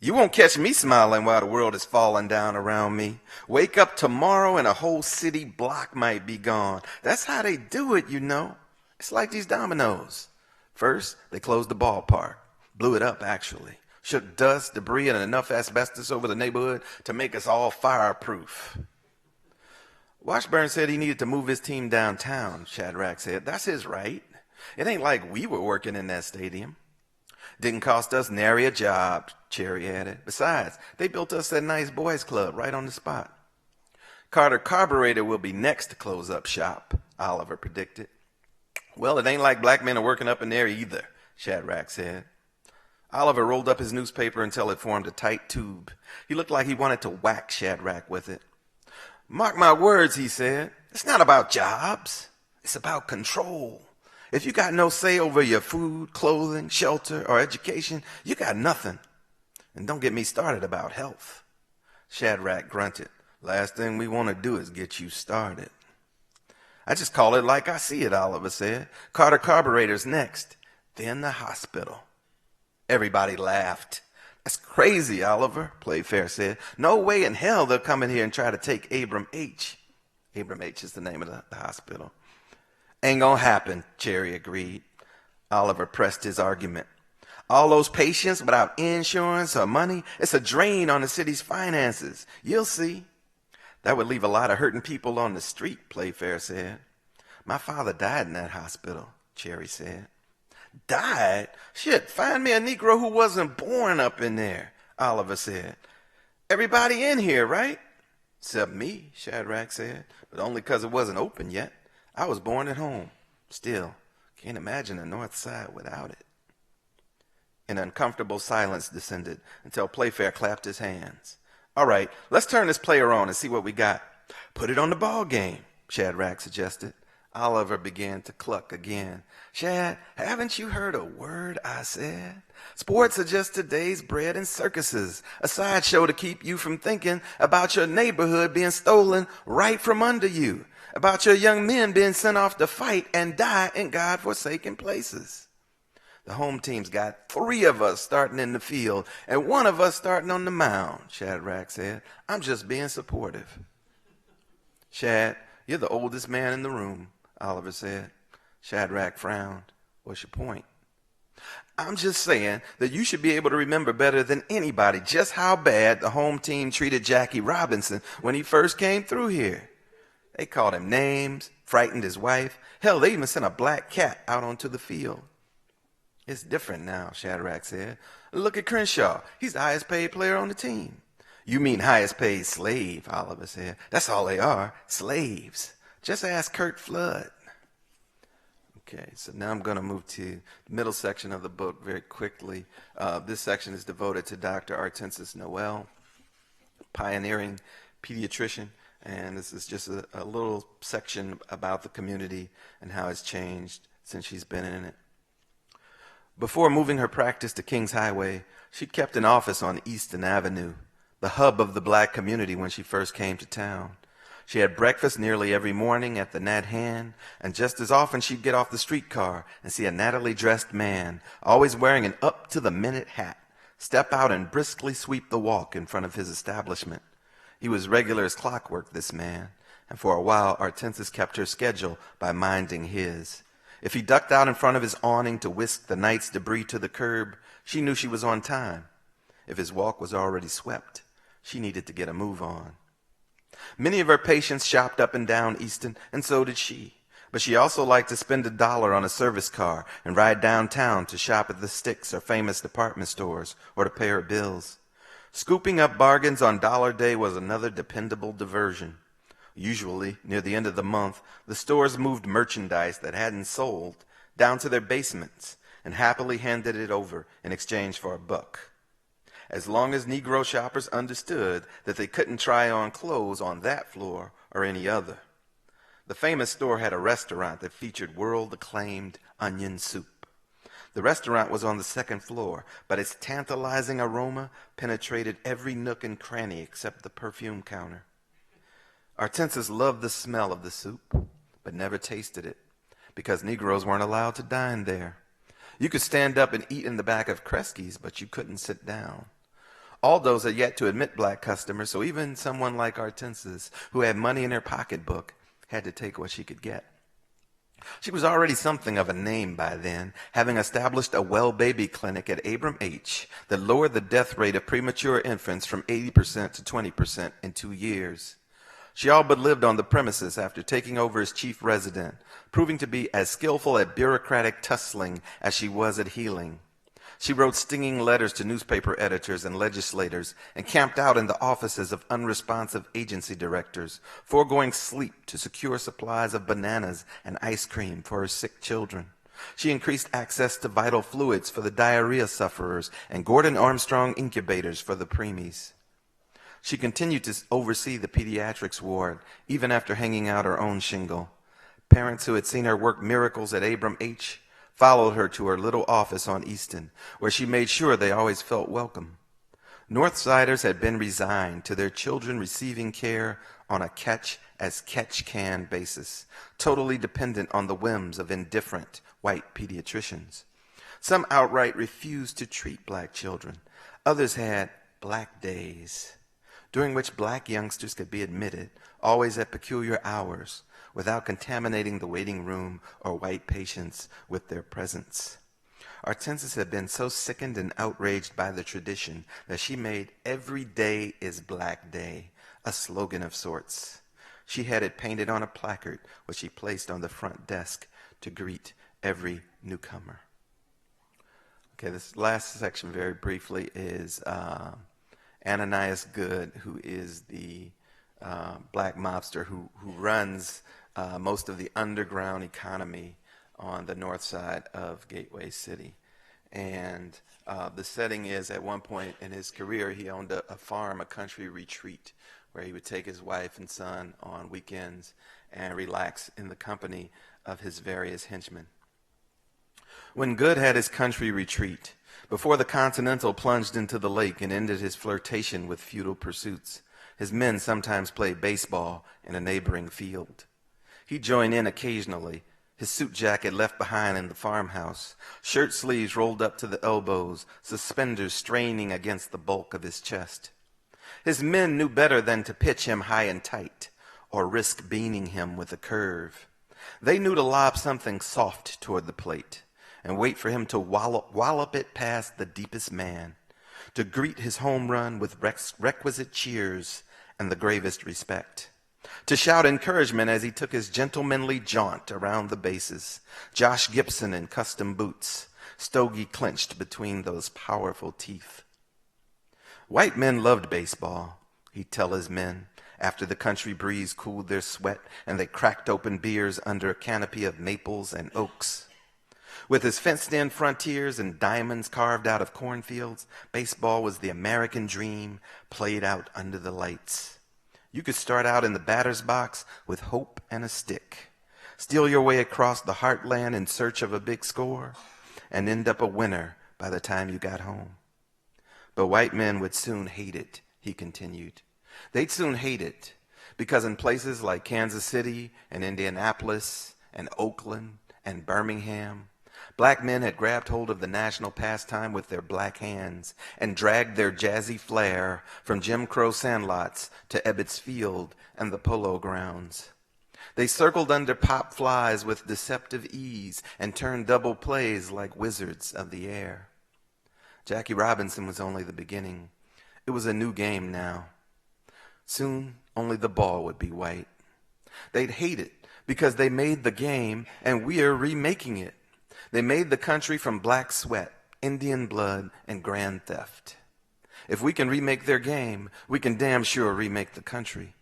"You won't catch me smiling while the world is falling down around me. Wake up tomorrow and a whole city block might be gone. That's how they do it, you know. It's like these dominoes. First, they closed the ballpark. Blew it up, actually. Shook dust, debris, and enough asbestos over the neighborhood to make us all fireproof." "Washburn said he needed to move his team downtown," Shadrach said. "That's his right. It ain't like we were working in that stadium." "Didn't cost us nary a job," Cherry added. "Besides, they built us that nice boys club right on the spot." "Carter Carburetor will be next to close up shop," Oliver predicted. "Well, it ain't like black men are working up in there either," Shadrach said. Oliver rolled up his newspaper until it formed a tight tube. He looked like he wanted to whack Shadrach with it. "Mark my words," he said. "It's not about jobs. It's about control. If you got no say over your food, clothing, shelter, or education, you got nothing. And don't get me started about health." Shadrach grunted. "Last thing we want to do is get you started." "I just call it like I see it," Oliver said. "Carter Carburetor's next, then the hospital." Everybody laughed. "That's crazy, Oliver," Playfair said. "No way in hell they'll come in here and try to take Abram H. Abram H is the name of the hospital. "Ain't gonna happen," Cherry agreed. Oliver pressed his argument. "All those patients without insurance or money, it's a drain on the city's finances. You'll see." "That would leave a lot of hurting people on the street," Playfair said. "My father died in that hospital," Cherry said. "Died? Shit, find me a Negro who wasn't born up in there," Oliver said. "Everybody in here, right?" "Except me," Shadrach said, "but only 'cause it wasn't open yet. I was born at home. Still, can't imagine the North Side without it." An uncomfortable silence descended until Playfair clapped his hands. "All right, let's turn this player on and see what we got." "Put it on the ball game," Shadrach suggested. Oliver began to cluck again. "Shad, haven't you heard a word I said? Sports are just today's bread and circuses, a sideshow to keep you from thinking about your neighborhood being stolen right from under you, about your young men being sent off to fight and die in God-forsaken places. The home team's got 3 of us starting in the field and 1 of us starting on the mound," Shadrach said. "I'm just being supportive." "Shad, you're the oldest man in the room," Oliver said. Shadrach frowned. "What's your point?" "I'm just saying that you should be able to remember better than anybody just how bad the home team treated Jackie Robinson when he first came through here. They called him names, frightened his wife. Hell, they even sent a black cat out onto the field." "It's different now," Shadrach said. "Look at Crenshaw. He's the highest paid player on the team." "You mean highest paid slave," Oliver said. "That's all they are, slaves. Just ask Kurt Flood." Okay, so now I'm going to move to the middle section of the book very quickly. This section is devoted to Dr. Artensis Noel, pioneering pediatrician. And this is just a little section about the community and how it's changed since she's been in it. Before moving her practice to Kings Highway, she'd kept an office on Easton Avenue, the hub of the black community when she first came to town. She had breakfast nearly every morning at the Nat Hand, and just as often she'd get off the streetcar and see a nattily dressed man, always wearing an up-to-the-minute hat, step out and briskly sweep the walk in front of his establishment. He was regular as clockwork, this man, and for a while Hortensis kept her schedule by minding his. If he ducked out in front of his awning to whisk the night's debris to the curb, she knew she was on time. If his walk was already swept, she needed to get a move on. Many of her patients shopped up and down Easton, and so did she. But she also liked to spend $1 on a service car and ride downtown to shop at the Sticks or famous department stores or to pay her bills. Scooping up bargains on Dollar Day was another dependable diversion. Usually, near the end of the month, the stores moved merchandise that hadn't sold down to their basements and happily handed it over in exchange for $1. As long as Negro shoppers understood that they couldn't try on clothes on that floor or any other. The famous store had a restaurant that featured world-acclaimed onion soup. The restaurant was on the second floor, but its tantalizing aroma penetrated every nook and cranny except the perfume counter. Hortensis loved the smell of the soup, but never tasted it, because Negroes weren't allowed to dine there. You could stand up and eat in the back of Kresge's, but you couldn't sit down. Aldo's had yet to admit black customers, so even someone like Hortensis, who had money in her pocketbook, had to take what she could get. She was already something of a name by then, having established a well baby clinic at Abram H. that lowered the death rate of premature infants from 80% to 20% in 2 years. She all but lived on the premises after taking over as chief resident, proving to be as skillful at bureaucratic tussling as she was at healing. She wrote stinging letters to newspaper editors and legislators and camped out in the offices of unresponsive agency directors, foregoing sleep to secure supplies of bananas and ice cream for her sick children. She increased access to vital fluids for the diarrhea sufferers and Gordon Armstrong incubators for the preemies. She continued to oversee the pediatrics ward, even after hanging out her own shingle. Parents who had seen her work miracles at Abram H. followed her to her little office on Easton, where she made sure they always felt welcome. Northsiders had been resigned to their children receiving care on a catch-as-catch-can basis, totally dependent on the whims of indifferent white pediatricians. Some outright refused to treat black children. Others had black days, during which black youngsters could be admitted, always at peculiar hours, without contaminating the waiting room or white patients with their presence. Hortensis had been so sickened and outraged by the tradition that she made "Every Day is Black Day" a slogan of sorts. She had it painted on a placard, which she placed on the front desk to greet every newcomer. Okay, this last section, very briefly, is Ananias Good, who is the black mobster who runs most of the underground economy on the north side of Gateway City. And the setting is, at one point in his career, he owned a farm, a country retreat, where he would take his wife and son on weekends and relax in the company of his various henchmen. When Good had his country retreat, before the Continental plunged into the lake and ended his flirtation with futile pursuits, his men sometimes played baseball in a neighboring field. He'd join in occasionally, his suit jacket left behind in the farmhouse, shirt sleeves rolled up to the elbows, suspenders straining against the bulk of his chest. His men knew better than to pitch him high and tight, or risk beaning him with a curve. They knew to lob something soft toward the plate, and wait for him to wallop it past the deepest man, to greet his home run with requisite cheers and the gravest respect, to shout encouragement as he took his gentlemanly jaunt around the bases, Josh Gibson in custom boots, stogie clenched between those powerful teeth. White men loved baseball, he'd tell his men, after the country breeze cooled their sweat and they cracked open beers under a canopy of maples and oaks. With his fenced-in frontiers and diamonds carved out of cornfields, baseball was the American dream played out under the lights. You could start out in the batter's box with hope and a stick, steal your way across the heartland in search of a big score, and end up a winner by the time you got home. But white men would soon hate it, he continued. They'd soon hate it, because in places like Kansas City and Indianapolis and Oakland and Birmingham, black men had grabbed hold of the national pastime with their black hands and dragged their jazzy flair from Jim Crow sandlots to Ebbets Field and the Polo Grounds. They circled under pop flies with deceptive ease and turned double plays like wizards of the air. Jackie Robinson was only the beginning. It was a new game now. Soon, only the ball would be white. They'd hate it because they made the game and we're remaking it. They made the country from black sweat, Indian blood, and grand theft. If we can remake their game, we can damn sure remake the country.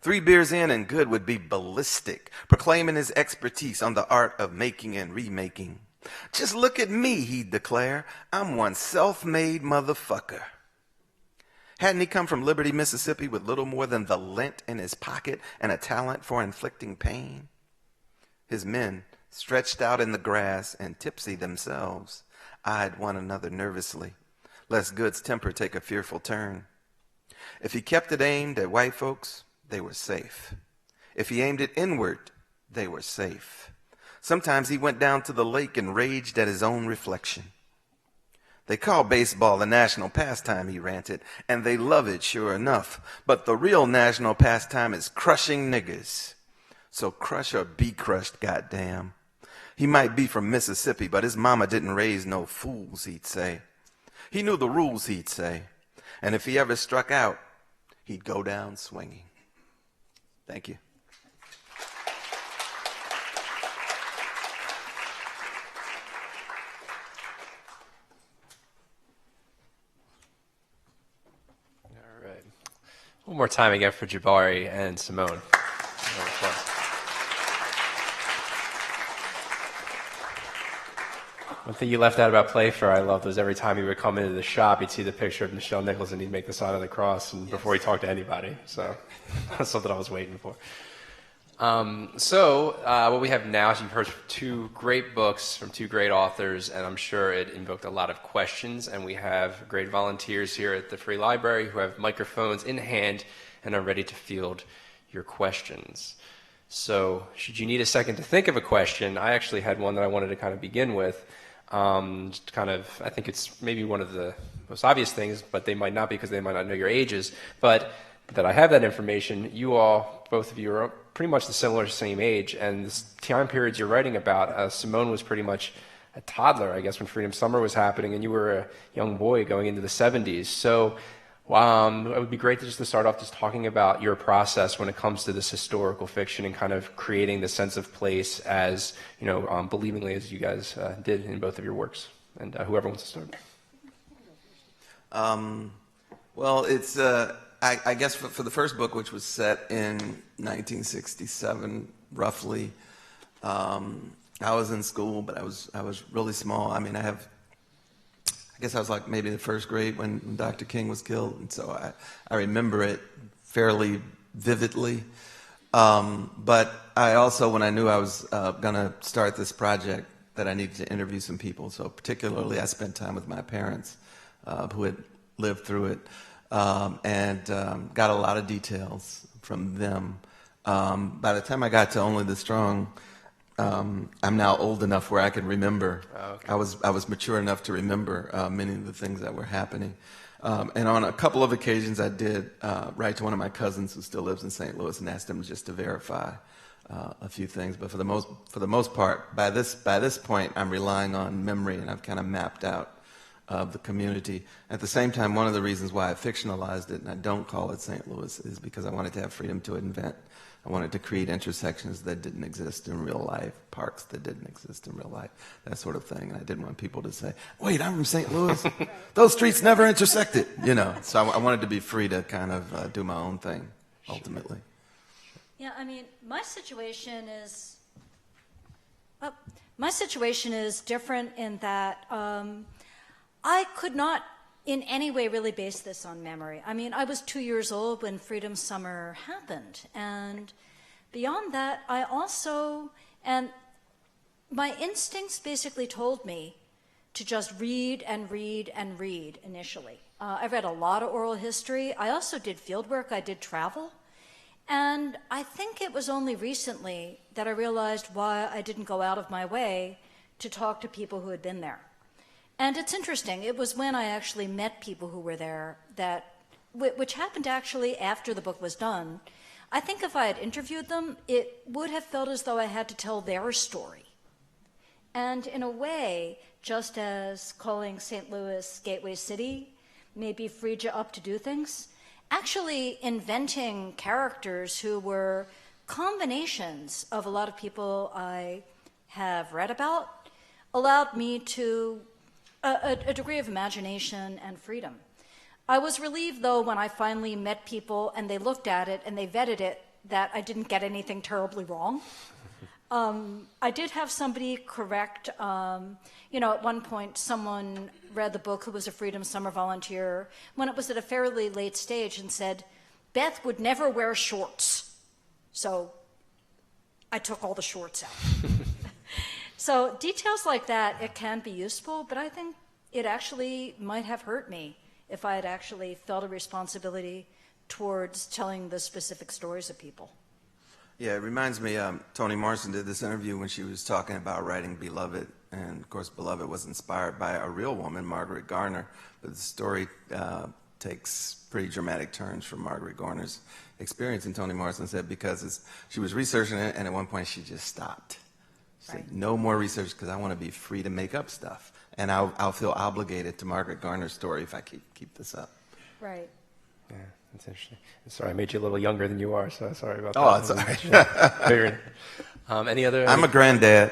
3 beers in and Good would be ballistic, proclaiming his expertise on the art of making and remaking. Just look at me, he'd declare. I'm one self-made motherfucker. Hadn't he come from Liberty, Mississippi with little more than the lint in his pocket and a talent for inflicting pain? His men, stretched out in the grass and tipsy themselves, eyed one another nervously, lest Good's temper take a fearful turn. If he kept it aimed at white folks, they were safe. If he aimed it inward, they were safe. Sometimes he went down to the lake and raged at his own reflection. They call baseball the national pastime, he ranted, and they love it, sure enough. But the real national pastime is crushing niggas. So crush or be crushed, goddamn. He might be from Mississippi, but his mama didn't raise no fools, he'd say. He knew the rules, he'd say. And if he ever struck out, he'd go down swinging. Thank you. All right. One more time again for Jabari and Simone. One thing you left out about Playfair I loved was every time he would come into the shop, he'd see the picture of Nichelle Nichols and he'd make the sign of the cross and before he talked to anybody. So that's something I was waiting for. What we have now is you've heard 2 great books from 2 great authors, and I'm sure it invoked a lot of questions. And we have great volunteers here at the Free Library who have microphones in hand and are ready to field your questions. So should you need a second to think of a question, I actually had one that I wanted to kind of begin with. I think it's maybe one of the most obvious things, but they might not because they might not know your ages, but that I have that information. You all, both of you, are pretty much the same age, and the time periods you're writing about, Simone was pretty much a toddler, I guess, when Freedom Summer was happening, and you were a young boy going into the 70s. So it would be great to start off just talking about your process when it comes to this historical fiction and kind of creating the sense of place as, believingly as you guys did in both of your works. And whoever wants to start. Well, it's, I guess for the first book, which was set in 1967, roughly, I was in school, but I was really small. I mean, I guess I was like maybe in the first grade when Dr. King was killed, and so I remember it fairly vividly. But I also, when I knew I was going to start this project, that I needed to interview some people. So particularly, I spent time with my parents who had lived through it, and got a lot of details from them. By the time I got to Only the Strong, I'm now old enough where I can remember. Oh, okay. I was mature enough to remember many of the things that were happening. And on a couple of occasions, I did write to one of my cousins who still lives in St. Louis and asked him just to verify a few things. But for the most part, by this point, I'm relying on memory, and I've kind of mapped out the community. At the same time, one of the reasons why I fictionalized it and I don't call it St. Louis is because I wanted to have freedom to invent. I wanted to create intersections that didn't exist in real life, parks that didn't exist in real life, that sort of thing. And I didn't want people to say, wait, I'm from St. Louis. Those streets never intersected, So I wanted to be free to kind of do my own thing, ultimately. Yeah, I mean, my situation is different in that I could not in any way really base this on memory. I mean, I was 2 years old when Freedom Summer happened, and beyond that, and my instincts basically told me to just read and read and read initially. I read a lot of oral history. I also did field work. I did travel. And I think it was only recently that I realized why I didn't go out of my way to talk to people who had been there. And it's interesting. It was when I actually met people who were there which happened actually after the book was done. I think if I had interviewed them, it would have felt as though I had to tell their story. And in a way, just as calling St. Louis Gateway City maybe freed you up to do things, actually inventing characters who were combinations of a lot of people I have read about allowed me to a degree of imagination and freedom. I was relieved, though, when I finally met people and they looked at it and they vetted it, that I didn't get anything terribly wrong. I did have somebody correct, at one point someone read the book who was a Freedom Summer volunteer when it was at a fairly late stage and said, Beth would never wear shorts. So I took all the shorts out. So details like that, it can be useful, but I think it actually might have hurt me if I had actually felt a responsibility towards telling the specific stories of people. Yeah, it reminds me, Toni Morrison did this interview when she was talking about writing Beloved, and of course Beloved was inspired by a real woman, Margaret Garner, but the story takes pretty dramatic turns from Margaret Garner's experience, and Toni Morrison said because she was researching it, and at one point she just stopped. She said, no more research because I want to be free to make up stuff, and I'll feel obligated to Margaret Garner's story if I keep this up. Right. Yeah, that's interesting. Sorry, I made you a little younger than you are, so sorry about that. Oh, it's all right. Any other? I'm a granddad.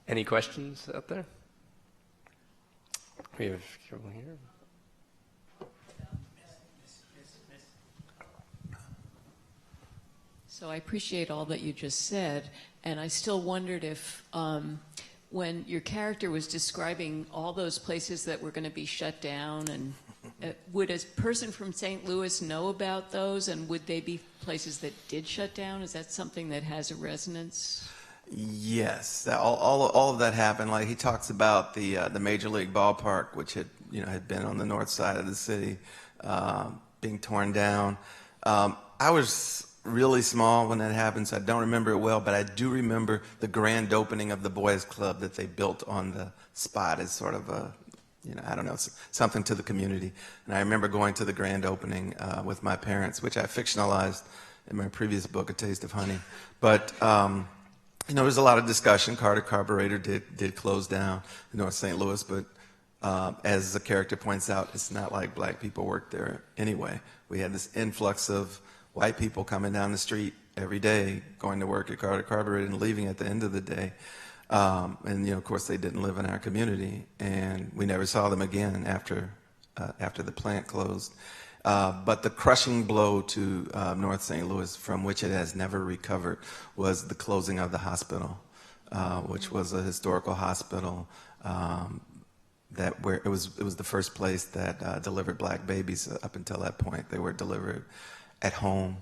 Any questions out there? We have a couple here. So I appreciate all that you just said, and I still wondered if when your character was describing all those places that were going to be shut down, and would a person from St. Louis know about those, and would they be places that did shut down? Is that something that has a resonance? Yes, all of that happened. Like he talks about the Major League ballpark, which had been on the north side of the city, being torn down. I was really small when that happened, so I don't remember it well, but I do remember the grand opening of the boys club that they built on the spot as sort of a, I don't know, something to the community. And I remember going to the grand opening with my parents, which I fictionalized in my previous book, A Taste of Honey. But there was a lot of discussion. Carter Carburetor did close down in North St. Louis, but as the character points out, it's not like black people worked there anyway. We had this influx of white people coming down the street every day, going to work at Carter Carburetor and leaving at the end of the day. And of course, they didn't live in our community, and we never saw them again after the plant closed. But the crushing blow to North St. Louis, from which it has never recovered, was the closing of the hospital, which was a historical hospital where it was the first place that delivered black babies. Up until that point, they were delivered at home,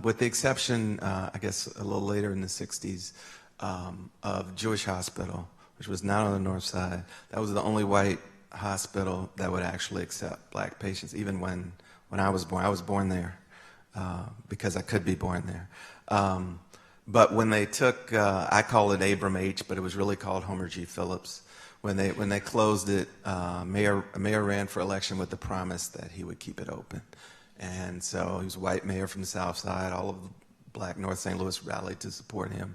with the exception, I guess, a little later in the 60s, of Jewish Hospital, which was not on the north side. That was the only white hospital that would actually accept black patients, even when I was born. I was born there because I could be born there. But when they took, I call it Abram H., but it was really called Homer G. Phillips. When they closed it, a mayor ran for election with the promise that he would keep it open. And so he was a white mayor from the South Side. All of the black North St. Louis rallied to support him,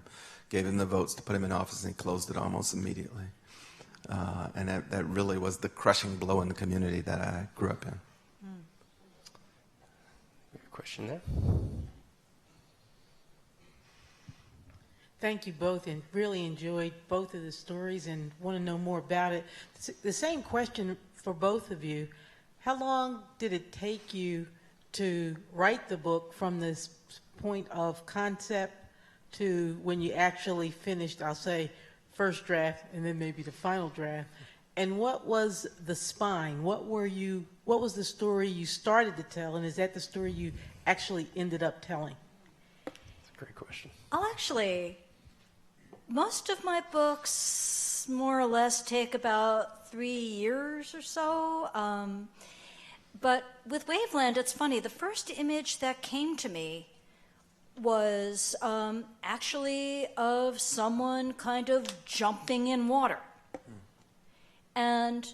gave him the votes to put him in office, and he closed it almost immediately. And that really was the crushing blow in the community that I grew up in. Question there? Thank you both, and really enjoyed both of the stories and want to know more about it. The same question for both of you. How long did it take you to write the book from this point of concept to when you actually finished, I'll say, first draft and then maybe the final draft. And what was the spine? What was the story you started to tell, and is that the story you actually ended up telling? That's a great question. Most of my books more or less take about 3 years or so. But with Waveland, it's funny. The first image that came to me was actually of someone kind of jumping in water. And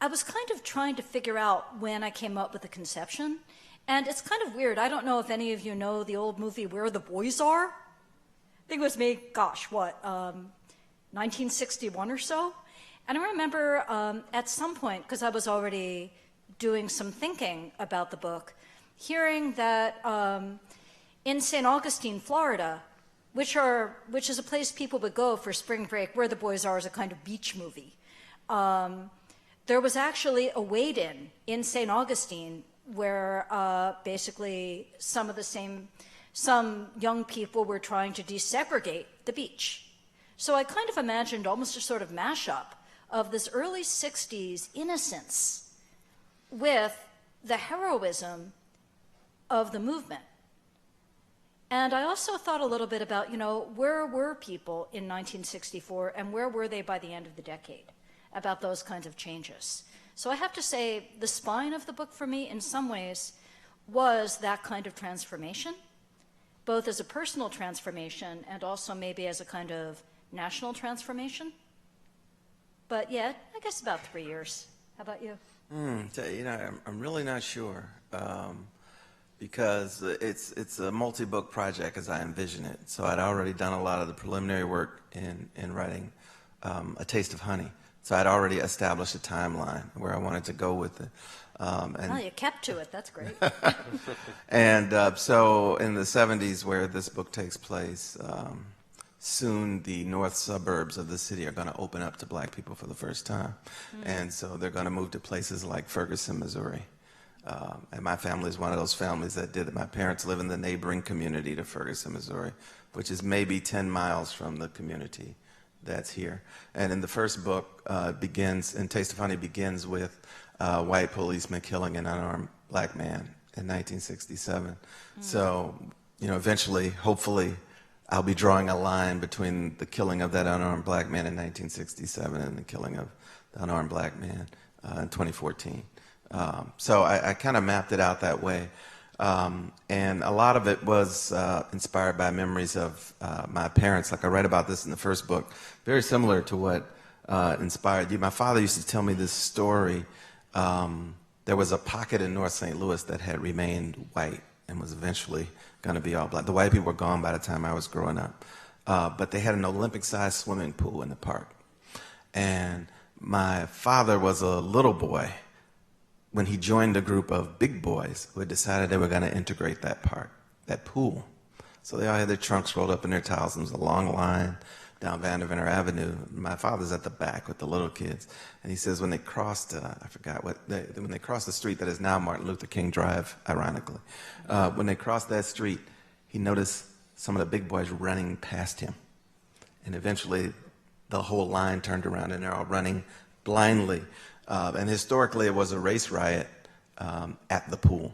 I was kind of trying to figure out when I came up with the conception. And it's kind of weird. I don't know if any of you know the old movie Where the Boys Are. I think it was made, 1961 or so. And I remember at some point, because I was already doing some thinking about the book, hearing that in St. Augustine, Florida, which is a place people would go for spring break, Where the Boys Are is a kind of beach movie. There was actually a wade-in in St. Augustine where basically some young people were trying to desegregate the beach. So I kind of imagined almost a sort of mashup of this early 60s innocence with the heroism of the movement. And I also thought a little bit about, where were people in 1964 and where were they by the end of the decade about those kinds of changes. So I have to say the spine of the book for me in some ways was that kind of transformation, both as a personal transformation and also maybe as a kind of national transformation. But yeah, I guess about 3 years. How about you? I'm really not sure because it's a multi-book project as I envision it. So I'd already done a lot of the preliminary work in writing A Taste of Honey. So I'd already established a timeline where I wanted to go with it. Well, you kept to it. That's great. And so in the 70s, where this book takes place, soon the north suburbs of the city are going to open up to black people for the first time. And so they're going to move to places like Ferguson, Missouri. And my family is one of those families that did it. My parents live in the neighboring community to Ferguson, Missouri, which is maybe 10 miles from the community that's here. And in the first book Taste of Honey begins with a white policeman killing an unarmed black man in 1967. So, eventually, hopefully, I'll be drawing a line between the killing of that unarmed black man in 1967 and the killing of the unarmed black man in 2014. So I kind of mapped it out that way. And a lot of it was inspired by memories of my parents. Like I write about this in the first book, very similar to what inspired you. My father used to tell me this story. There was a pocket in North St. Louis that had remained white and was eventually going to be all black. The white people were gone by the time I was growing up. But they had an Olympic-sized swimming pool in the park. And my father was a little boy when he joined a group of big boys who had decided they were going to integrate that pool. So they all had their trunks rolled up in their towels, and there was a long line down Vanderveer Avenue. My father's at the back with the little kids. And he says when they crossed, when they crossed the street that is now Martin Luther King Drive, ironically, when they crossed that street, he noticed some of the big boys running past him. And eventually the whole line turned around and they're all running blindly. And historically, it was a race riot at the pool.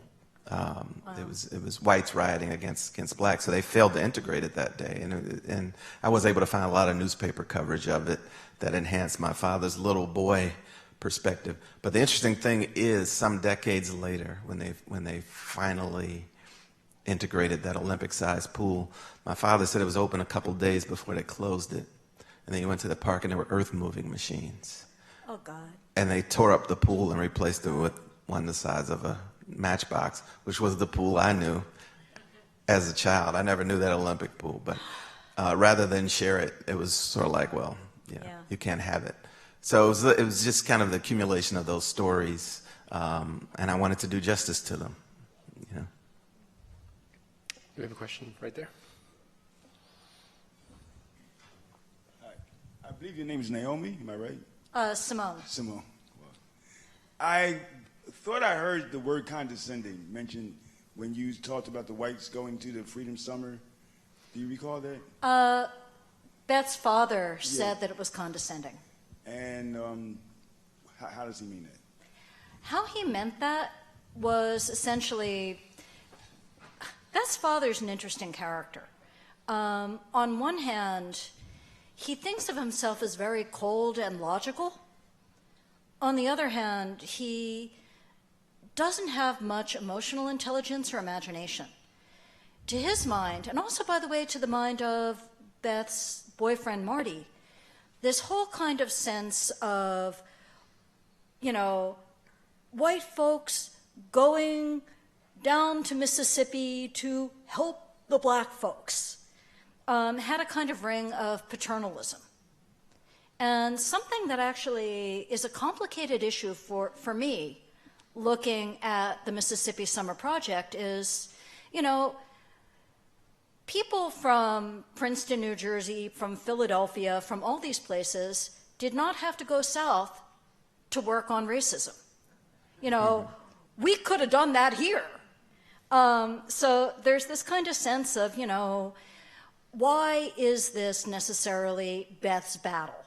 Wow. It was whites rioting against blacks, so they failed to integrate it that day. And I was able to find a lot of newspaper coverage of it that enhanced my father's little boy perspective. But the interesting thing is, some decades later, when they finally integrated that Olympic-sized pool, my father said it was open a couple days before they closed it. And then he went to the park and there were earth-moving machines. Oh, God. And they tore up the pool and replaced it with one the size of a matchbox, which was the pool I knew as a child. I never knew that Olympic pool, but rather than share it, it was sort of like, well, you can't have it. So it was just kind of the accumulation of those stories, and I wanted to do justice to them. We have a question right there. Hi. I believe your name is Naomi, am I right? Simone. Simone. Well, I thought I heard the word condescending mentioned when you talked about the whites going to the Freedom Summer. Do you recall that? Beth's father said that it was condescending. And how does he mean it? How he meant that was essentially, Beth's father's an interesting character. On one hand, he thinks of himself as very cold and logical. On the other hand, he doesn't have much emotional intelligence or imagination. To his mind, and also, by the way, to the mind of Beth's boyfriend, Marty, this whole kind of sense of, white folks going down to Mississippi to help the black folks had a kind of ring of paternalism. And something that actually is a complicated issue for me looking at the Mississippi Summer Project is, people from Princeton, New Jersey, from Philadelphia, from all these places did not have to go south to work on racism. We could have done that here. So there's this kind of sense of, why is this necessarily Beth's battle?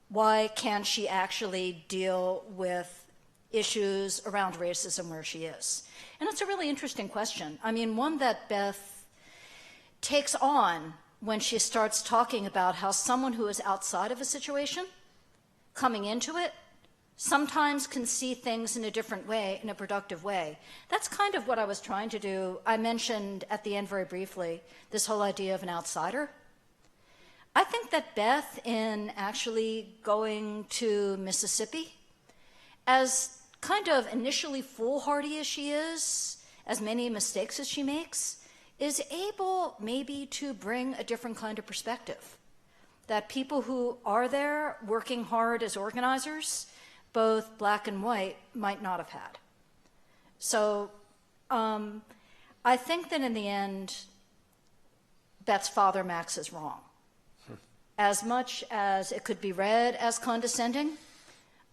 Why can't she actually deal with issues around racism where she is? And it's a really interesting question. I mean, one that Beth takes on when she starts talking about how someone who is outside of a situation, coming into it, sometimes can see things in a different way, in a productive way. That's kind of what I was trying to do. I mentioned at the end very briefly this whole idea of an outsider. I think that Beth, in actually going to Mississippi, as kind of initially foolhardy as she is, as many mistakes as she makes, is able maybe to bring a different kind of perspective that people who are there working hard as organizers, both black and white, might not have had. So I think that in the end, Beth's father, Max, is wrong. As much as it could be read as condescending,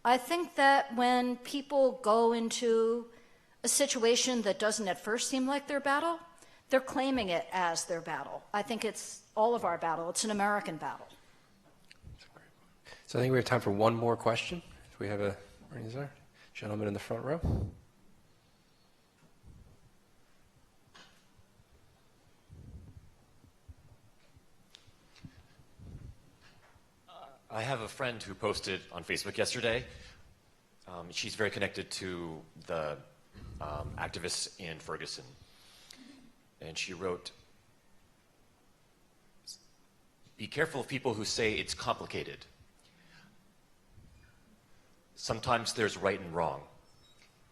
I think that when people go into a situation that doesn't at first seem like their battle, they're claiming it as their battle. I think it's all of our battle. It's an American battle. So I think we have time for one more question. If we have a gentleman in the front row. I have a friend who posted on Facebook yesterday. She's very connected to the activists in Ferguson. And she wrote, "Be careful of people who say it's complicated. Sometimes there's right and wrong."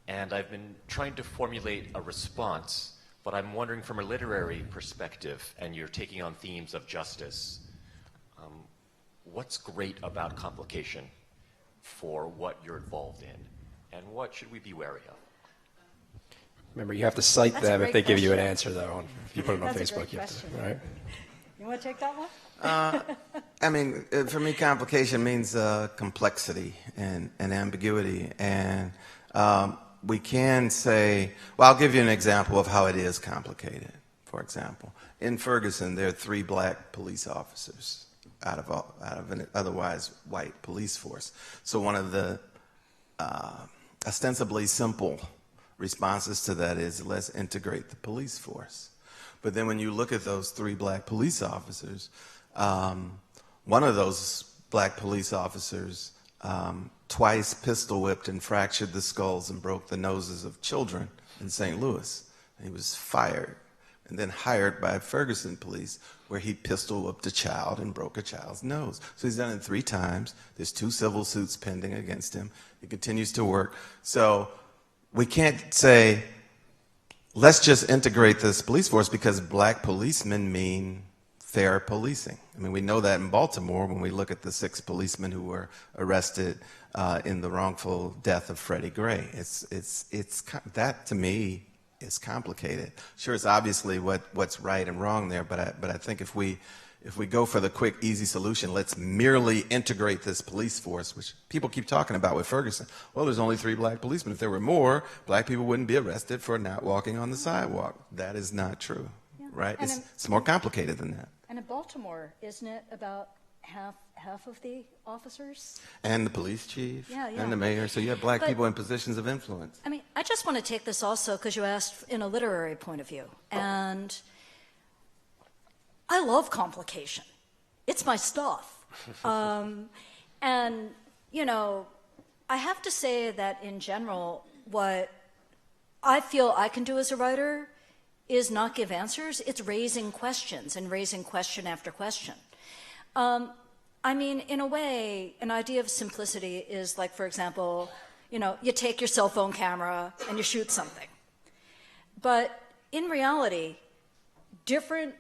And I've been trying to formulate a response, but I'm wondering from a literary perspective, and you're taking on themes of justice, what's great about complication for what you're involved in, and what should we be wary of? Remember, you have to cite That's a them if great they give you an question. answer, though. If you put it on That's a Facebook, great you have to, question. right? You want to take that one? I mean, for me, complication means complexity and ambiguity. And we can say, well, I'll give you an example of how it is complicated. For example, in Ferguson, there are 3 black police officers out of an otherwise white police force. So one of the ostensibly simple responses to that is, let's integrate the police force. But then when you look at those 3 black police officers, one of those black police officers twice pistol whipped and fractured the skulls and broke the noses of children in St. Louis. He was fired and then hired by Ferguson police, where he pistol whipped a child and broke a child's nose. So he's done it 3 times. There's 2 civil suits pending against him. He continues to work. So we can't say, let's just integrate this police force because black policemen mean fair policing. I mean, we know that in Baltimore when we look at the 6 policemen who were arrested in the wrongful death of Freddie Gray. That to me is complicated. Sure, it's obviously what's right and wrong there, but I think if we go for the quick, easy solution, let's merely integrate this police force, which people keep talking about with Ferguson. Well, there's only 3 black policemen. If there were more, black people wouldn't be arrested for not walking on the sidewalk. That is not true, right? It's more complicated than that. And in Baltimore, isn't it about half of the officers? And the police chief. Yeah, yeah. And the mayor. So you have black But- people in positions of influence. I mean, I just want to take this also because you asked in a literary point of view. And I love complication. It's my stuff. And, you know, I have to say that in general, what I feel I can do as a writer is not give answers. It's raising questions and raising question after question. I mean, in a way, an idea of simplicity is like, for example, you know, you take your cell phone camera and you shoot something. But in reality, different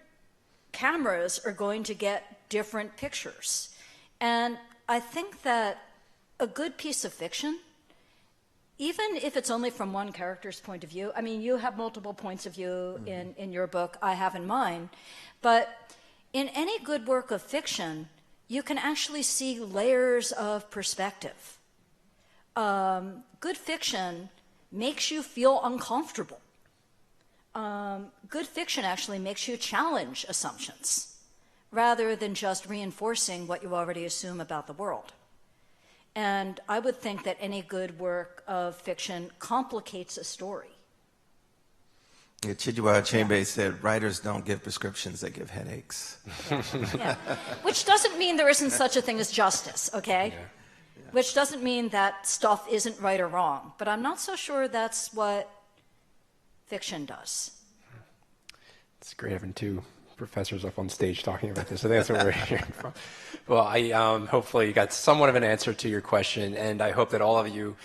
cameras are going to get different pictures. And I think that a good piece of fiction, even if it's only from one character's point of view, I mean, you have multiple points of view in your book, I have in mine, but in any good work of fiction, you can actually see layers of perspective. Good fiction makes you feel uncomfortable. Good fiction actually makes you challenge assumptions rather than just reinforcing what you already assume about the world. And I would think that any good work of fiction complicates a story. Yeah, Chidua Achebe said, writers don't give prescriptions, they give headaches. Yeah. Which doesn't mean there isn't such a thing as justice, okay? Yeah. Which doesn't mean that stuff isn't right or wrong. But I'm not so sure that's what fiction does. It's great having two professors up on stage talking about this. I think that's what we're hearing from. Well, I hopefully you got somewhat of an answer to your question, and I hope that all of you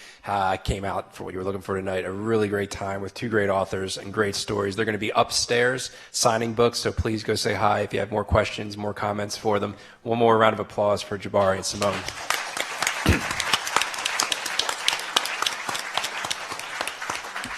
came out for what you were looking for tonight. A really great time with two great authors and great stories. They're going to be upstairs signing books, so please go say hi if you have more questions, more comments for them. One more round of applause for Jabari and Simone.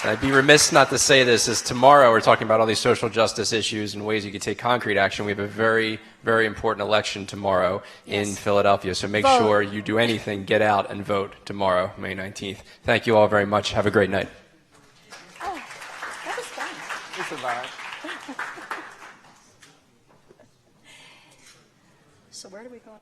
And I'd be remiss not to say this, is tomorrow we're talking about all these social justice issues and ways you can take concrete action. We have a very, very important election tomorrow in Philadelphia, so make sure you do anything, get out and vote tomorrow, May 19th. Thank you all very much. Have a great night. Oh, that was fun. It's a vibe. So where do we go?